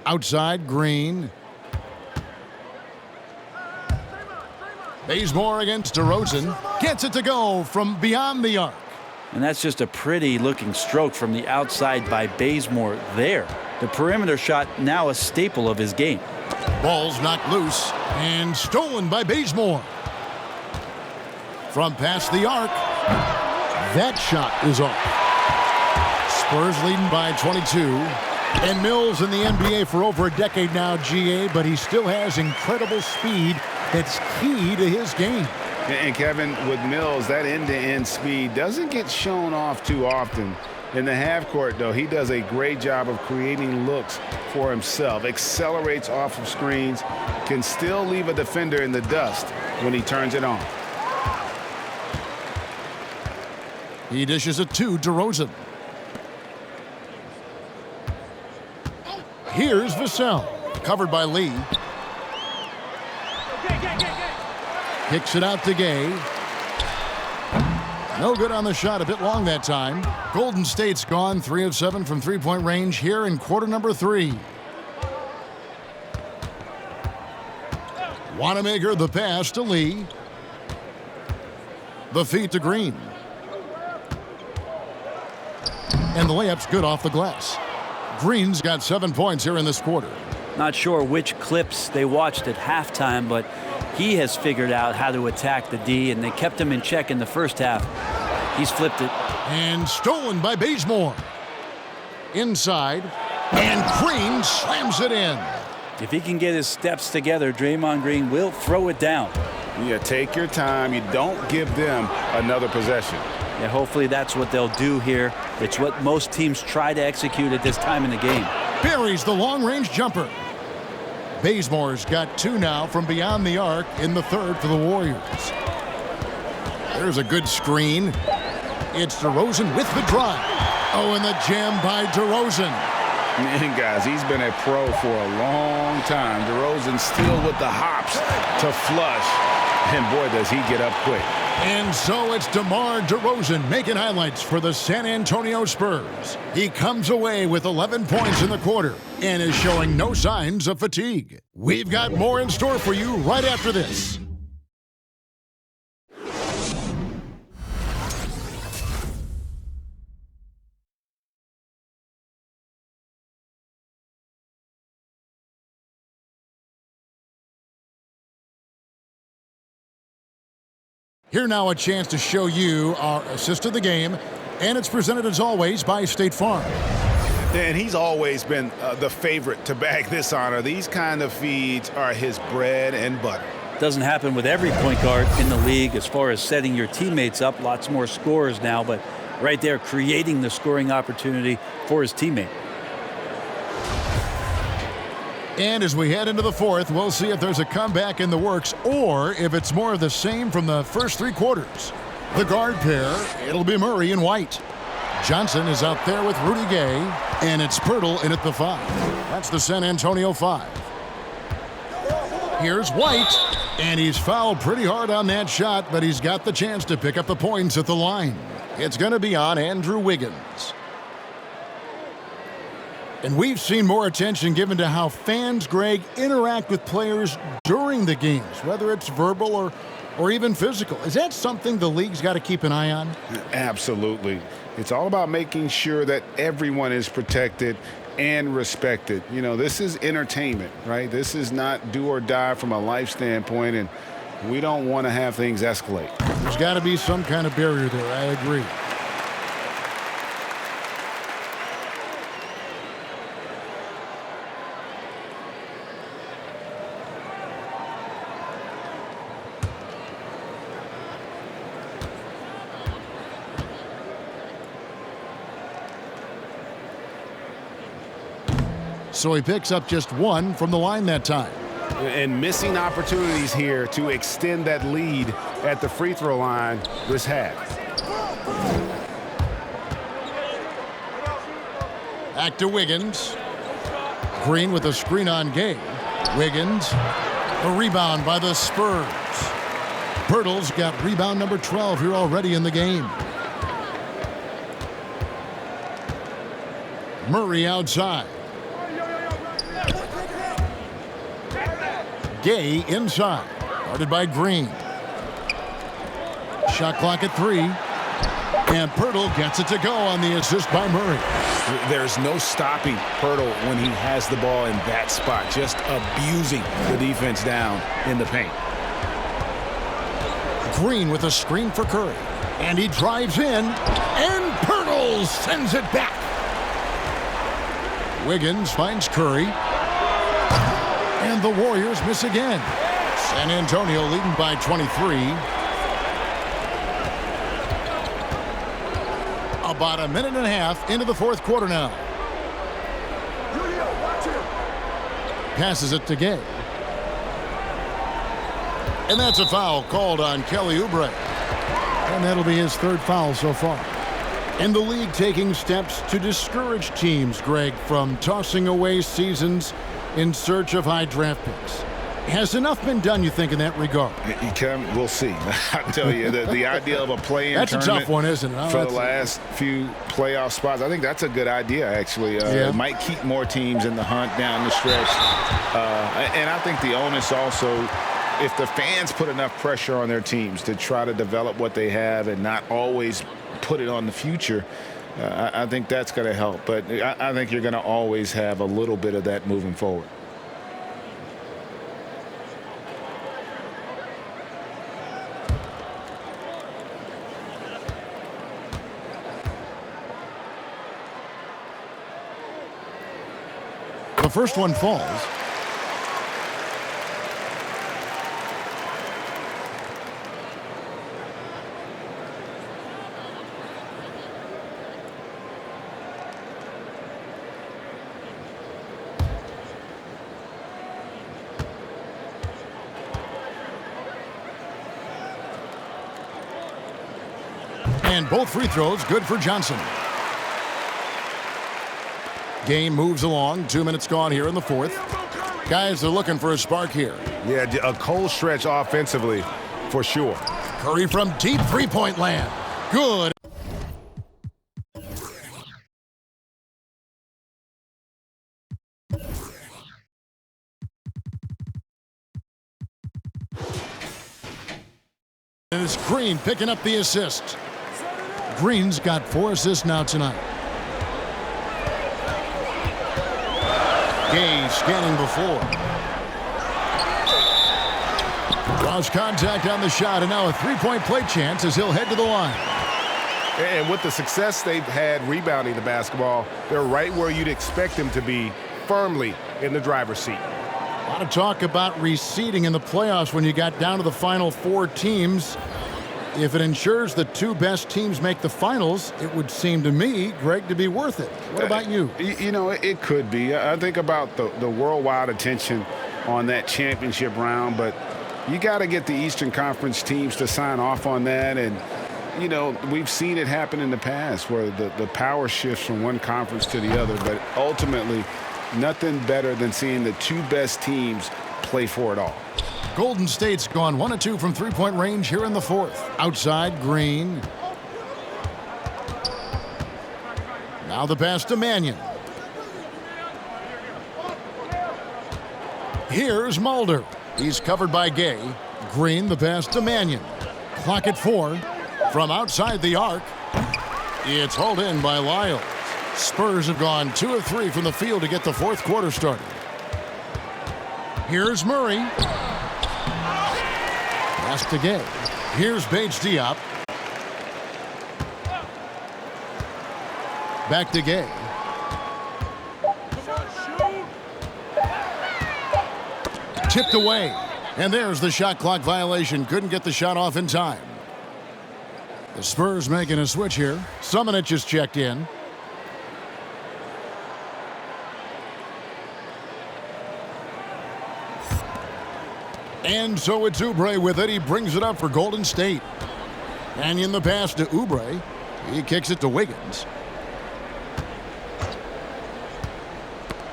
Outside, Green. Bazemore against DeRozan. Gets it to go from beyond the arc. And that's just a pretty looking stroke from the outside by Bazemore there. The perimeter shot now a staple of his game. Ball's knocked loose and stolen by Bazemore. From past the arc. That shot is off. Spurs leading by 22. And Mills in the NBA for over a decade now, GA, but he still has incredible speed that's key to his game. And Kevin, with Mills, that end-to-end speed doesn't get shown off too often. In the half court, though, he does a great job of creating looks for himself, accelerates off of screens, can still leave a defender in the dust when he turns it on. He dishes it to DeRozan. Here's Vassell, covered by Lee. Kicks it out to Gay. No good on the shot, a bit long that time. Golden State's gone 3 of 7 from three-point range here in quarter number 3. Wanamaker the pass to Lee. The feed to Green. And the layup's good off the glass. Green's got 7 points here in this quarter. Not sure which clips they watched at halftime, but he has figured out how to attack the D, and they kept him in check in the first half. He's flipped it. And stolen by Bazemore. Inside, and Green slams it in. If he can get his steps together, Draymond Green will throw it down. Yeah, take your time. You don't give them another possession. Yeah, hopefully that's what they'll do here. It's what most teams try to execute at this time in the game. Buries the long-range jumper. Bazemore's got 2 now from beyond the arc in the third for the Warriors. There's a good screen. It's DeRozan with the drive. Oh, and the jam by DeRozan. Man, guys, he's been a pro for a long time. DeRozan still with the hops to flush. And boy, does he get up quick. And so it's DeMar DeRozan making highlights for the San Antonio Spurs. He comes away with 11 points in the quarter and is showing no signs of fatigue. We've got more in store for you right after this. Here now a chance to show you our assist of the game, and it's presented as always by State Farm. And he's always been the favorite to bag this honor. These kind of feeds are his bread and butter. Doesn't happen with every point guard in the league as far as setting your teammates up. Lots more scorers now, but right there creating the scoring opportunity for his teammate. And as we head into the fourth, we'll see if there's a comeback in the works or if it's more of the same from the first 3 quarters. The guard pair, it'll be Murray and White. Johnson is out there with Rudy Gay, and it's Pirtle in at the 5. That's the San Antonio 5. Here's White, and he's fouled pretty hard on that shot, but he's got the chance to pick up the points at the line. It's going to be on Andrew Wiggins. And we've seen more attention given to how fans, Greg, interact with players during the games, whether it's verbal or even physical. Is that something the league's got to keep an eye on? Absolutely. It's all about making sure that everyone is protected and respected. You know, this is entertainment, right? This is not do or die from a life standpoint, and we don't want to have things escalate. There's got to be some kind of barrier there. I agree. So he picks up just 1 from the line that time. And missing opportunities here to extend that lead at the free throw line this half. Back to Wiggins. Green with a screen on Gay. Wiggins. A rebound by the Spurs. Pirtle's got rebound number 12 here already in the game. Murray outside. Gay inside. Guarded by Green. Shot clock at 3. And Pirtle gets it to go on the assist by Murray. There's no stopping Pirtle when he has the ball in that spot. Just abusing the defense down in the paint. Green with a screen for Curry. And he drives in. And Pirtle sends it back. Wiggins finds Curry. And the Warriors miss again. San Antonio leading by 23. About a minute and a half into the fourth quarter now. Passes it to Gay. And that's a foul called on Kelly Oubre. And that'll be his third foul so far. And the league taking steps to discourage teams, Greg, from tossing away seasons in search of high draft picks. Has enough been done, you think, in that regard? We'll see. I tell you, the idea of a play-in that's tournament a tough one, isn't it? For the last few playoff spots, I think that's a good idea, actually. It might keep more teams in the hunt down the stretch. And I think the onus also, if the fans put enough pressure on their teams to try to develop what they have and not always put it on the future, I think that's going to help. But I think you're going to always have a little bit of that moving forward. The first one falls. And both free throws good for Johnson. Game moves along. 2 minutes gone here in the fourth. Guys are looking for a spark here. Yeah, a cold stretch offensively for sure. Curry from deep three-point land. Good. And it's Green picking up the assist. Green's got 4 assists now tonight. Gay scanning before. Draws contact on the shot, and now a three-point play chance as he'll head to the line. And with the success they've had rebounding the basketball, they're right where you'd expect them to be, firmly in the driver's seat. A lot of talk about reseeding in the playoffs when you got down to the final 4 teams. If it ensures the 2 best teams make the finals, it would seem to me, Greg, to be worth it. What about you? You know, it could be. I think about the worldwide attention on that championship round, but you got to get the Eastern Conference teams to sign off on that. And, you know, we've seen it happen in the past where the power shifts from one conference to the other, but ultimately nothing better than seeing the 2 best teams play for it all. Golden State's gone 1 of 2 from three-point range here in the fourth. Outside, Green. Now the pass to Mannion. Here's Mulder. He's covered by Gay. Green, the pass to Mannion. Clock at 4. From outside the arc. It's hauled in by Lyles. Spurs have gone 2 of 3 from the field to get the fourth quarter started. Here's Murray. Pass to Gay. Here's Bates Diop. Back to Gay. Tipped away. And there's the shot clock violation. Couldn't get the shot off in time. The Spurs making a switch here. Summonich is checked in. And so it's Oubre with it. He brings it up for Golden State. And in the pass to Oubre. He kicks it to Wiggins.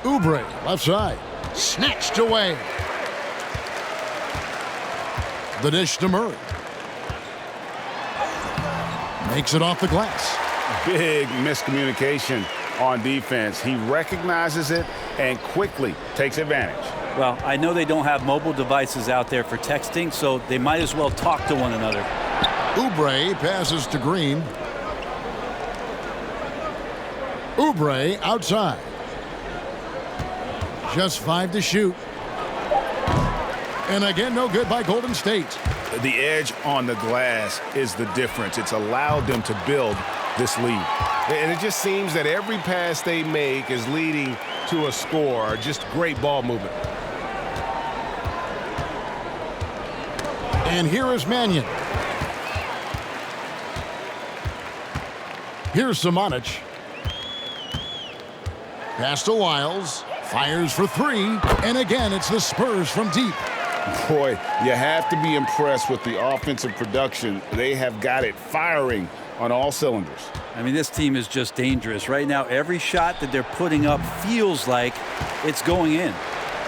Oubre, left side. Snatched away. The dish to Murray. Makes it off the glass. Big miscommunication on defense. He recognizes it and quickly takes advantage. Well, I know they don't have mobile devices out there for texting, so they might as well talk to one another. Oubre passes to Green. Oubre outside. Just 5 to shoot. And again, no good by Golden State. The edge on the glass is the difference. It's allowed them to build this lead. And it just seems that every pass they make is leading to a score. Just great ball movement. And here is Mannion. Here's Samanic. Pass to Wiles. Fires for three. And again, it's the Spurs from deep. Boy, you have to be impressed with the offensive production. They have got it firing on all cylinders. I mean, this team is just dangerous. Right now, every shot that they're putting up feels like it's going in.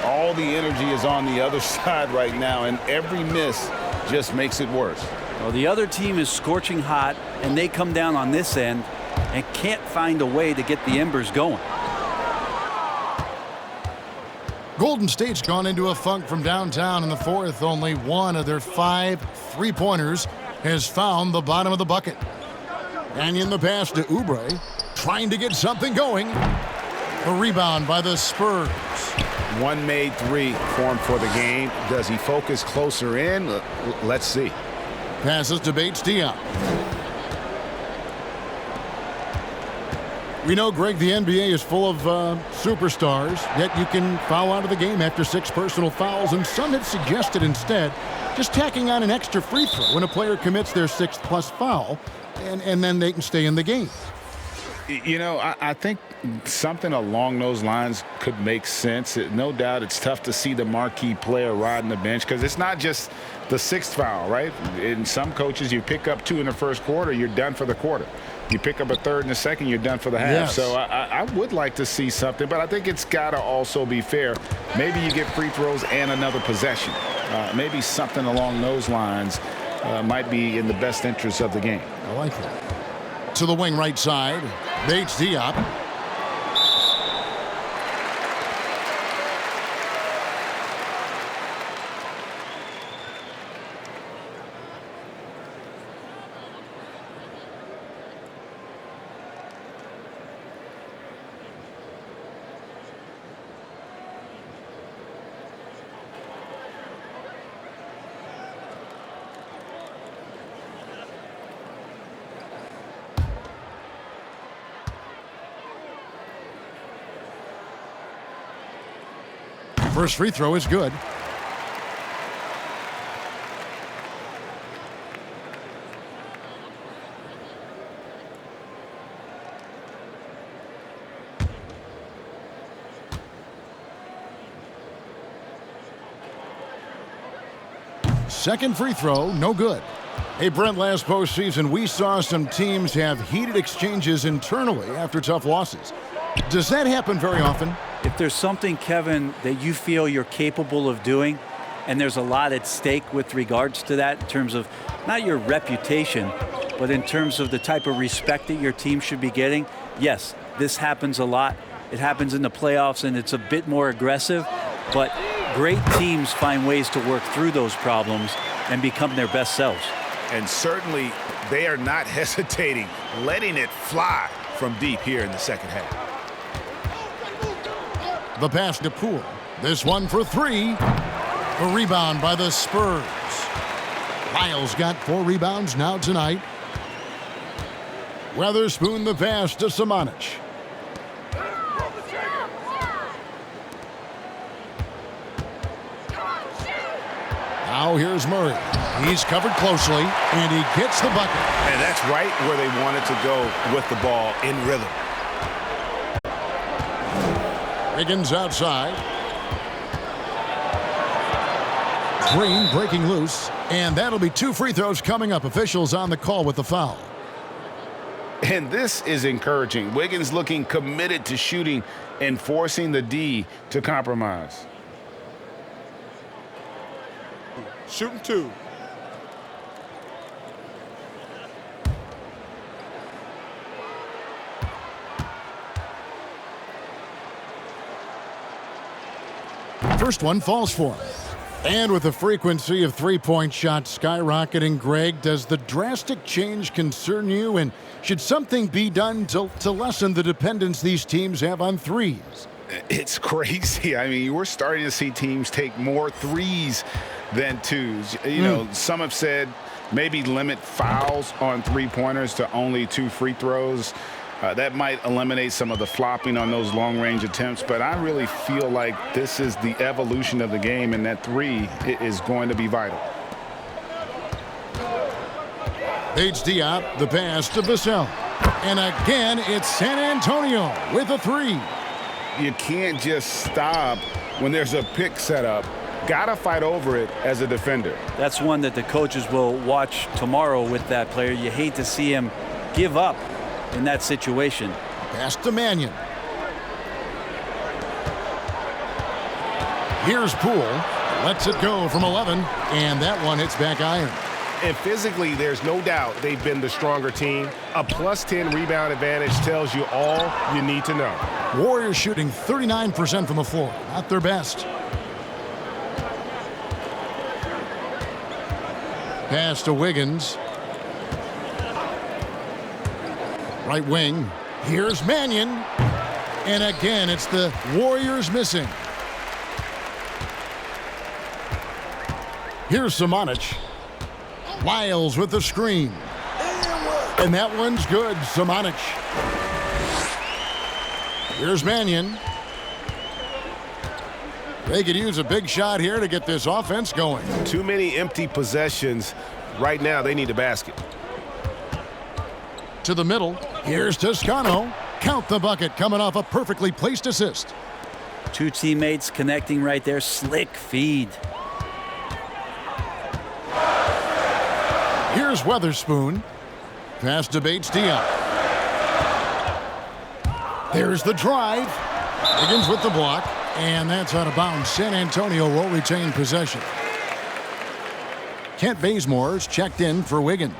All the energy is on the other side right now, and every miss just makes it worse. Well, the other team is scorching hot, and they come down on this end and can't find a way to get the embers going. Golden State's gone into a funk from downtown in the fourth. Only one of their 5 3-pointers has found the bottom of the bucket. Mannion the pass to Oubre, trying to get something going. A rebound by the Spurs. One made three formed for the game. Does he focus closer in? Let's see. Passes to Bates-Diop. We know, Greg, the NBA is full of superstars, yet you can foul out of the game after 6 personal fouls, and some have suggested instead just tacking on an extra free throw when a player commits their 6th+ foul, and then they can stay in the game. You know, I think something along those lines could make sense. No doubt it's tough to see the marquee player riding the bench because it's not just the 6th foul, right? In some coaches, you pick up 2 in the first quarter, you're done for the quarter. You pick up a 3rd in the second, you're done for the half. Yes. So I would like to see something, but I think it's got to also be fair. Maybe you get free throws and another possession. Maybe something along those lines might be in the best interest of the game. I like that. To the wing right side, Bates-Diop. First free throw is good. Second free throw, no good. Hey, Brent, last postseason, we saw some teams have heated exchanges internally after tough losses. Does that happen very often? If there's something, Kevin, that you feel you're capable of doing, and there's a lot at stake with regards to that in terms of not your reputation, but in terms of the type of respect that your team should be getting, yes, this happens a lot. It happens in the playoffs, and it's a bit more aggressive, but great teams find ways to work through those problems and become their best selves. And certainly they are not hesitating, letting it fly from deep here in the second half. The pass to Poole. This one for 3. A rebound by the Spurs. Lyles got 4 rebounds now tonight. Weatherspoon the pass to Samanic. Now here's Murray. He's covered closely, and he gets the bucket. And that's right where they wanted to go with the ball, in rhythm. Higgins outside. Green breaking loose, and that'll be 2 free throws coming up. Officials on the call with the foul. And this is encouraging. Wiggins looking committed to shooting and forcing the D to compromise. Shooting 2. First one falls for him. And with the frequency of 3-point shots skyrocketing, Greg, does the drastic change concern you? And should something be done to lessen the dependence these teams have on threes? It's crazy. I mean, we're starting to see teams take more threes than 2s. You know, some have said maybe limit fouls on 3-pointers to only 2 free throws. That might eliminate some of the flopping on those long-range attempts, but I really feel like this is the evolution of the game, and that 3 is going to be vital. Bates-Diop, the pass to Vassell. And again, it's San Antonio with a three. You can't just stop when there's a pick set up. Gotta fight over it as a defender. That's one that the coaches will watch tomorrow with that player. You hate to see him give up in that situation. Pass to Mannion. Here's Poole. Lets it go from 11, and that one hits back iron. And physically, there's no doubt they've been the stronger team. A +10 rebound advantage tells you all you need to know. Warriors shooting 39% from the floor. Not their best. Pass to Wiggins. Right wing. Here's Mannion. And again, it's the Warriors missing. Here's Samanic. Lyles with the screen. And that one's good. Samanic. Here's Mannion. They could use a big shot here to get this offense going. Too many empty possessions. Right now, they need a basket. To the middle. Here's Toscano. Count the bucket coming off a perfectly placed assist. Two teammates connecting right there. Slick feed. Here's Weatherspoon. Pass to Bates-Diop. There's the drive. Wiggins with the block. And that's out of bounds. San Antonio will retain possession. Kent Bazemore's checked in for Wiggins.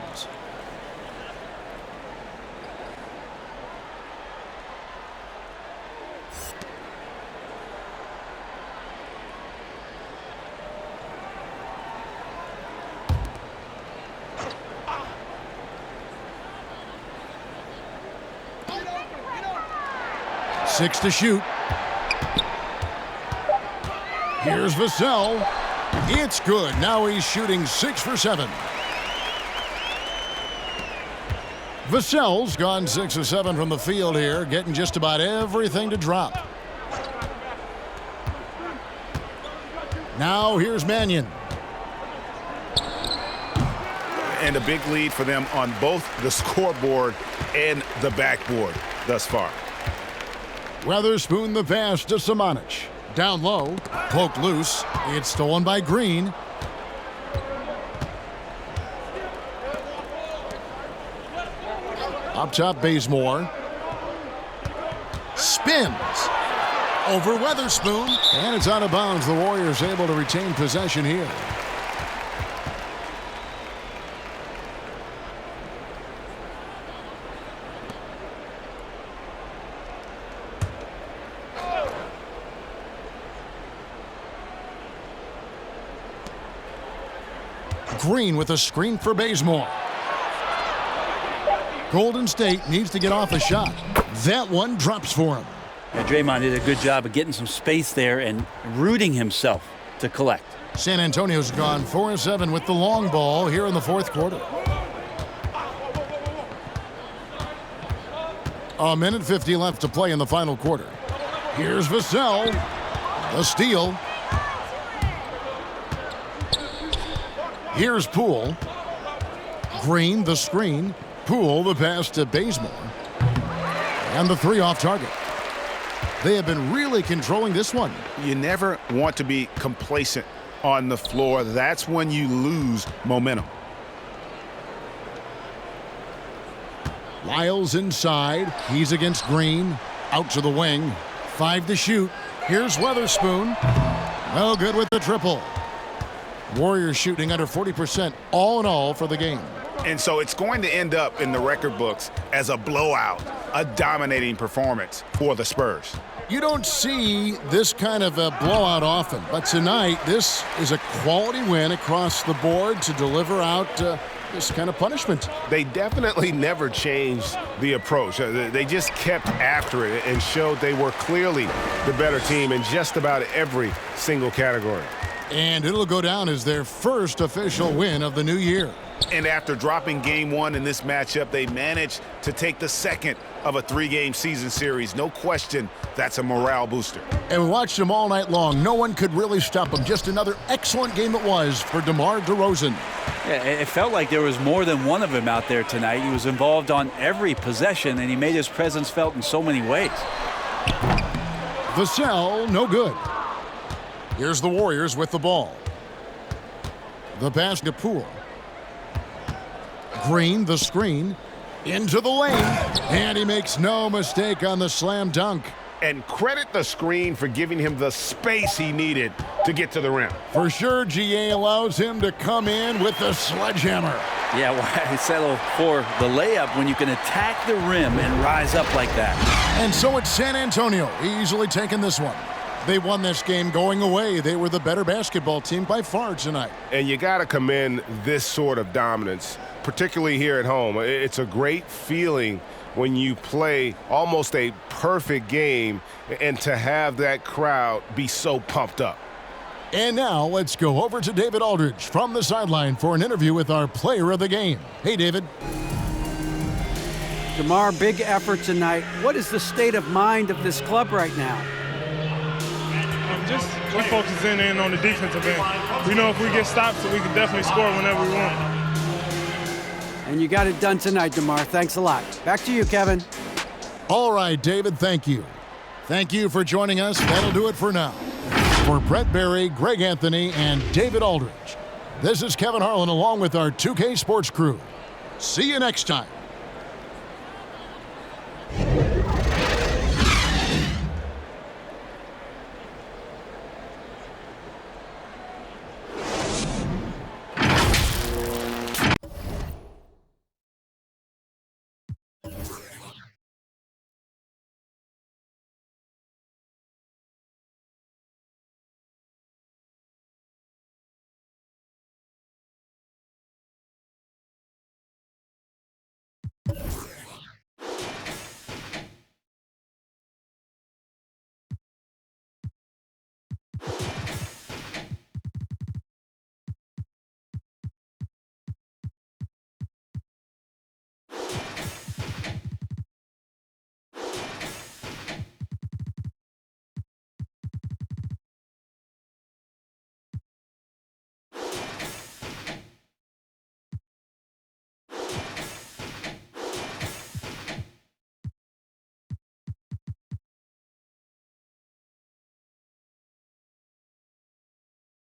Six to shoot. Here's Vassell. It's good. Now he's shooting 6 for 7. Vassell's gone 6 of 7 from the field here, getting just about everything to drop. Now here's Mannion. And a big lead for them on both the scoreboard and the backboard thus far. Weatherspoon the pass to Samanic. Down low, poked loose. It's stolen by Green. Up top, Bazemore. Spins over Weatherspoon. And it's out of bounds. The Warriors able to retain possession here. Green with a screen for Bazemore. Golden State needs to get off a shot. That one drops for him. Yeah, Draymond did a good job of getting some space there and rooting himself to collect. San Antonio's gone 4 of 7 with the long ball here in the fourth quarter. A minute 50 left to play in the final quarter. Here's Vassell. The steal. Here's Poole. Green, the screen. Poole, the pass to Bazemore. And the three off target. They have been really controlling this one. You never want to be complacent on the floor. That's when you lose momentum. Lyles inside. He's against Green. Out to the wing. 5 to shoot. Here's Weatherspoon. No good with the triple. Warriors shooting under 40% all in all for the game. And so it's going to end up in the record books as a blowout, a dominating performance for the Spurs. You don't see this kind of a blowout often, but tonight this is a quality win across the board to deliver out this kind of punishment. They definitely never changed the approach. They just kept after it and showed they were clearly the better team in just about every single category. And it'll go down as their first official win of the new year. And after dropping game one in this matchup, they managed to take the second of a 3-game season series. No question, that's a morale booster. And we watched them all night long. No one could really stop them. Just another excellent game it was for DeMar DeRozan. Yeah, it felt like there was more than one of him out there tonight. He was involved on every possession, and he made his presence felt in so many ways. Vassell, no good. Here's the Warriors with the ball. The pass to Poole. Green, the screen, into the lane, and he makes no mistake on the slam dunk. And credit the screen for giving him the space he needed to get to the rim. For sure, GA allows him to come in with the sledgehammer. Yeah, why settle for the layup when you can attack the rim and rise up like that? And so it's San Antonio easily taking this one. They won this game going away. They were the better basketball team by far tonight. And you got to commend this sort of dominance, particularly here at home. It's a great feeling when you play almost a perfect game and to have that crowd be so pumped up. And now let's go over to David Aldridge from the sideline for an interview with our player of the game. Hey, David. DeMar, big effort tonight. What is the state of mind of this club right now? We focus in on the defensive end. We know if we get stops, so we can definitely score whenever we want. And you got it done tonight, DeMar. Thanks a lot. Back to you, Kevin. All right, David, thank you. Thank you for joining us. That'll do it for now. For Brett Barry, Greg Anthony, and David Aldridge, this is Kevin Harlan along with our 2K Sports crew. See you next time.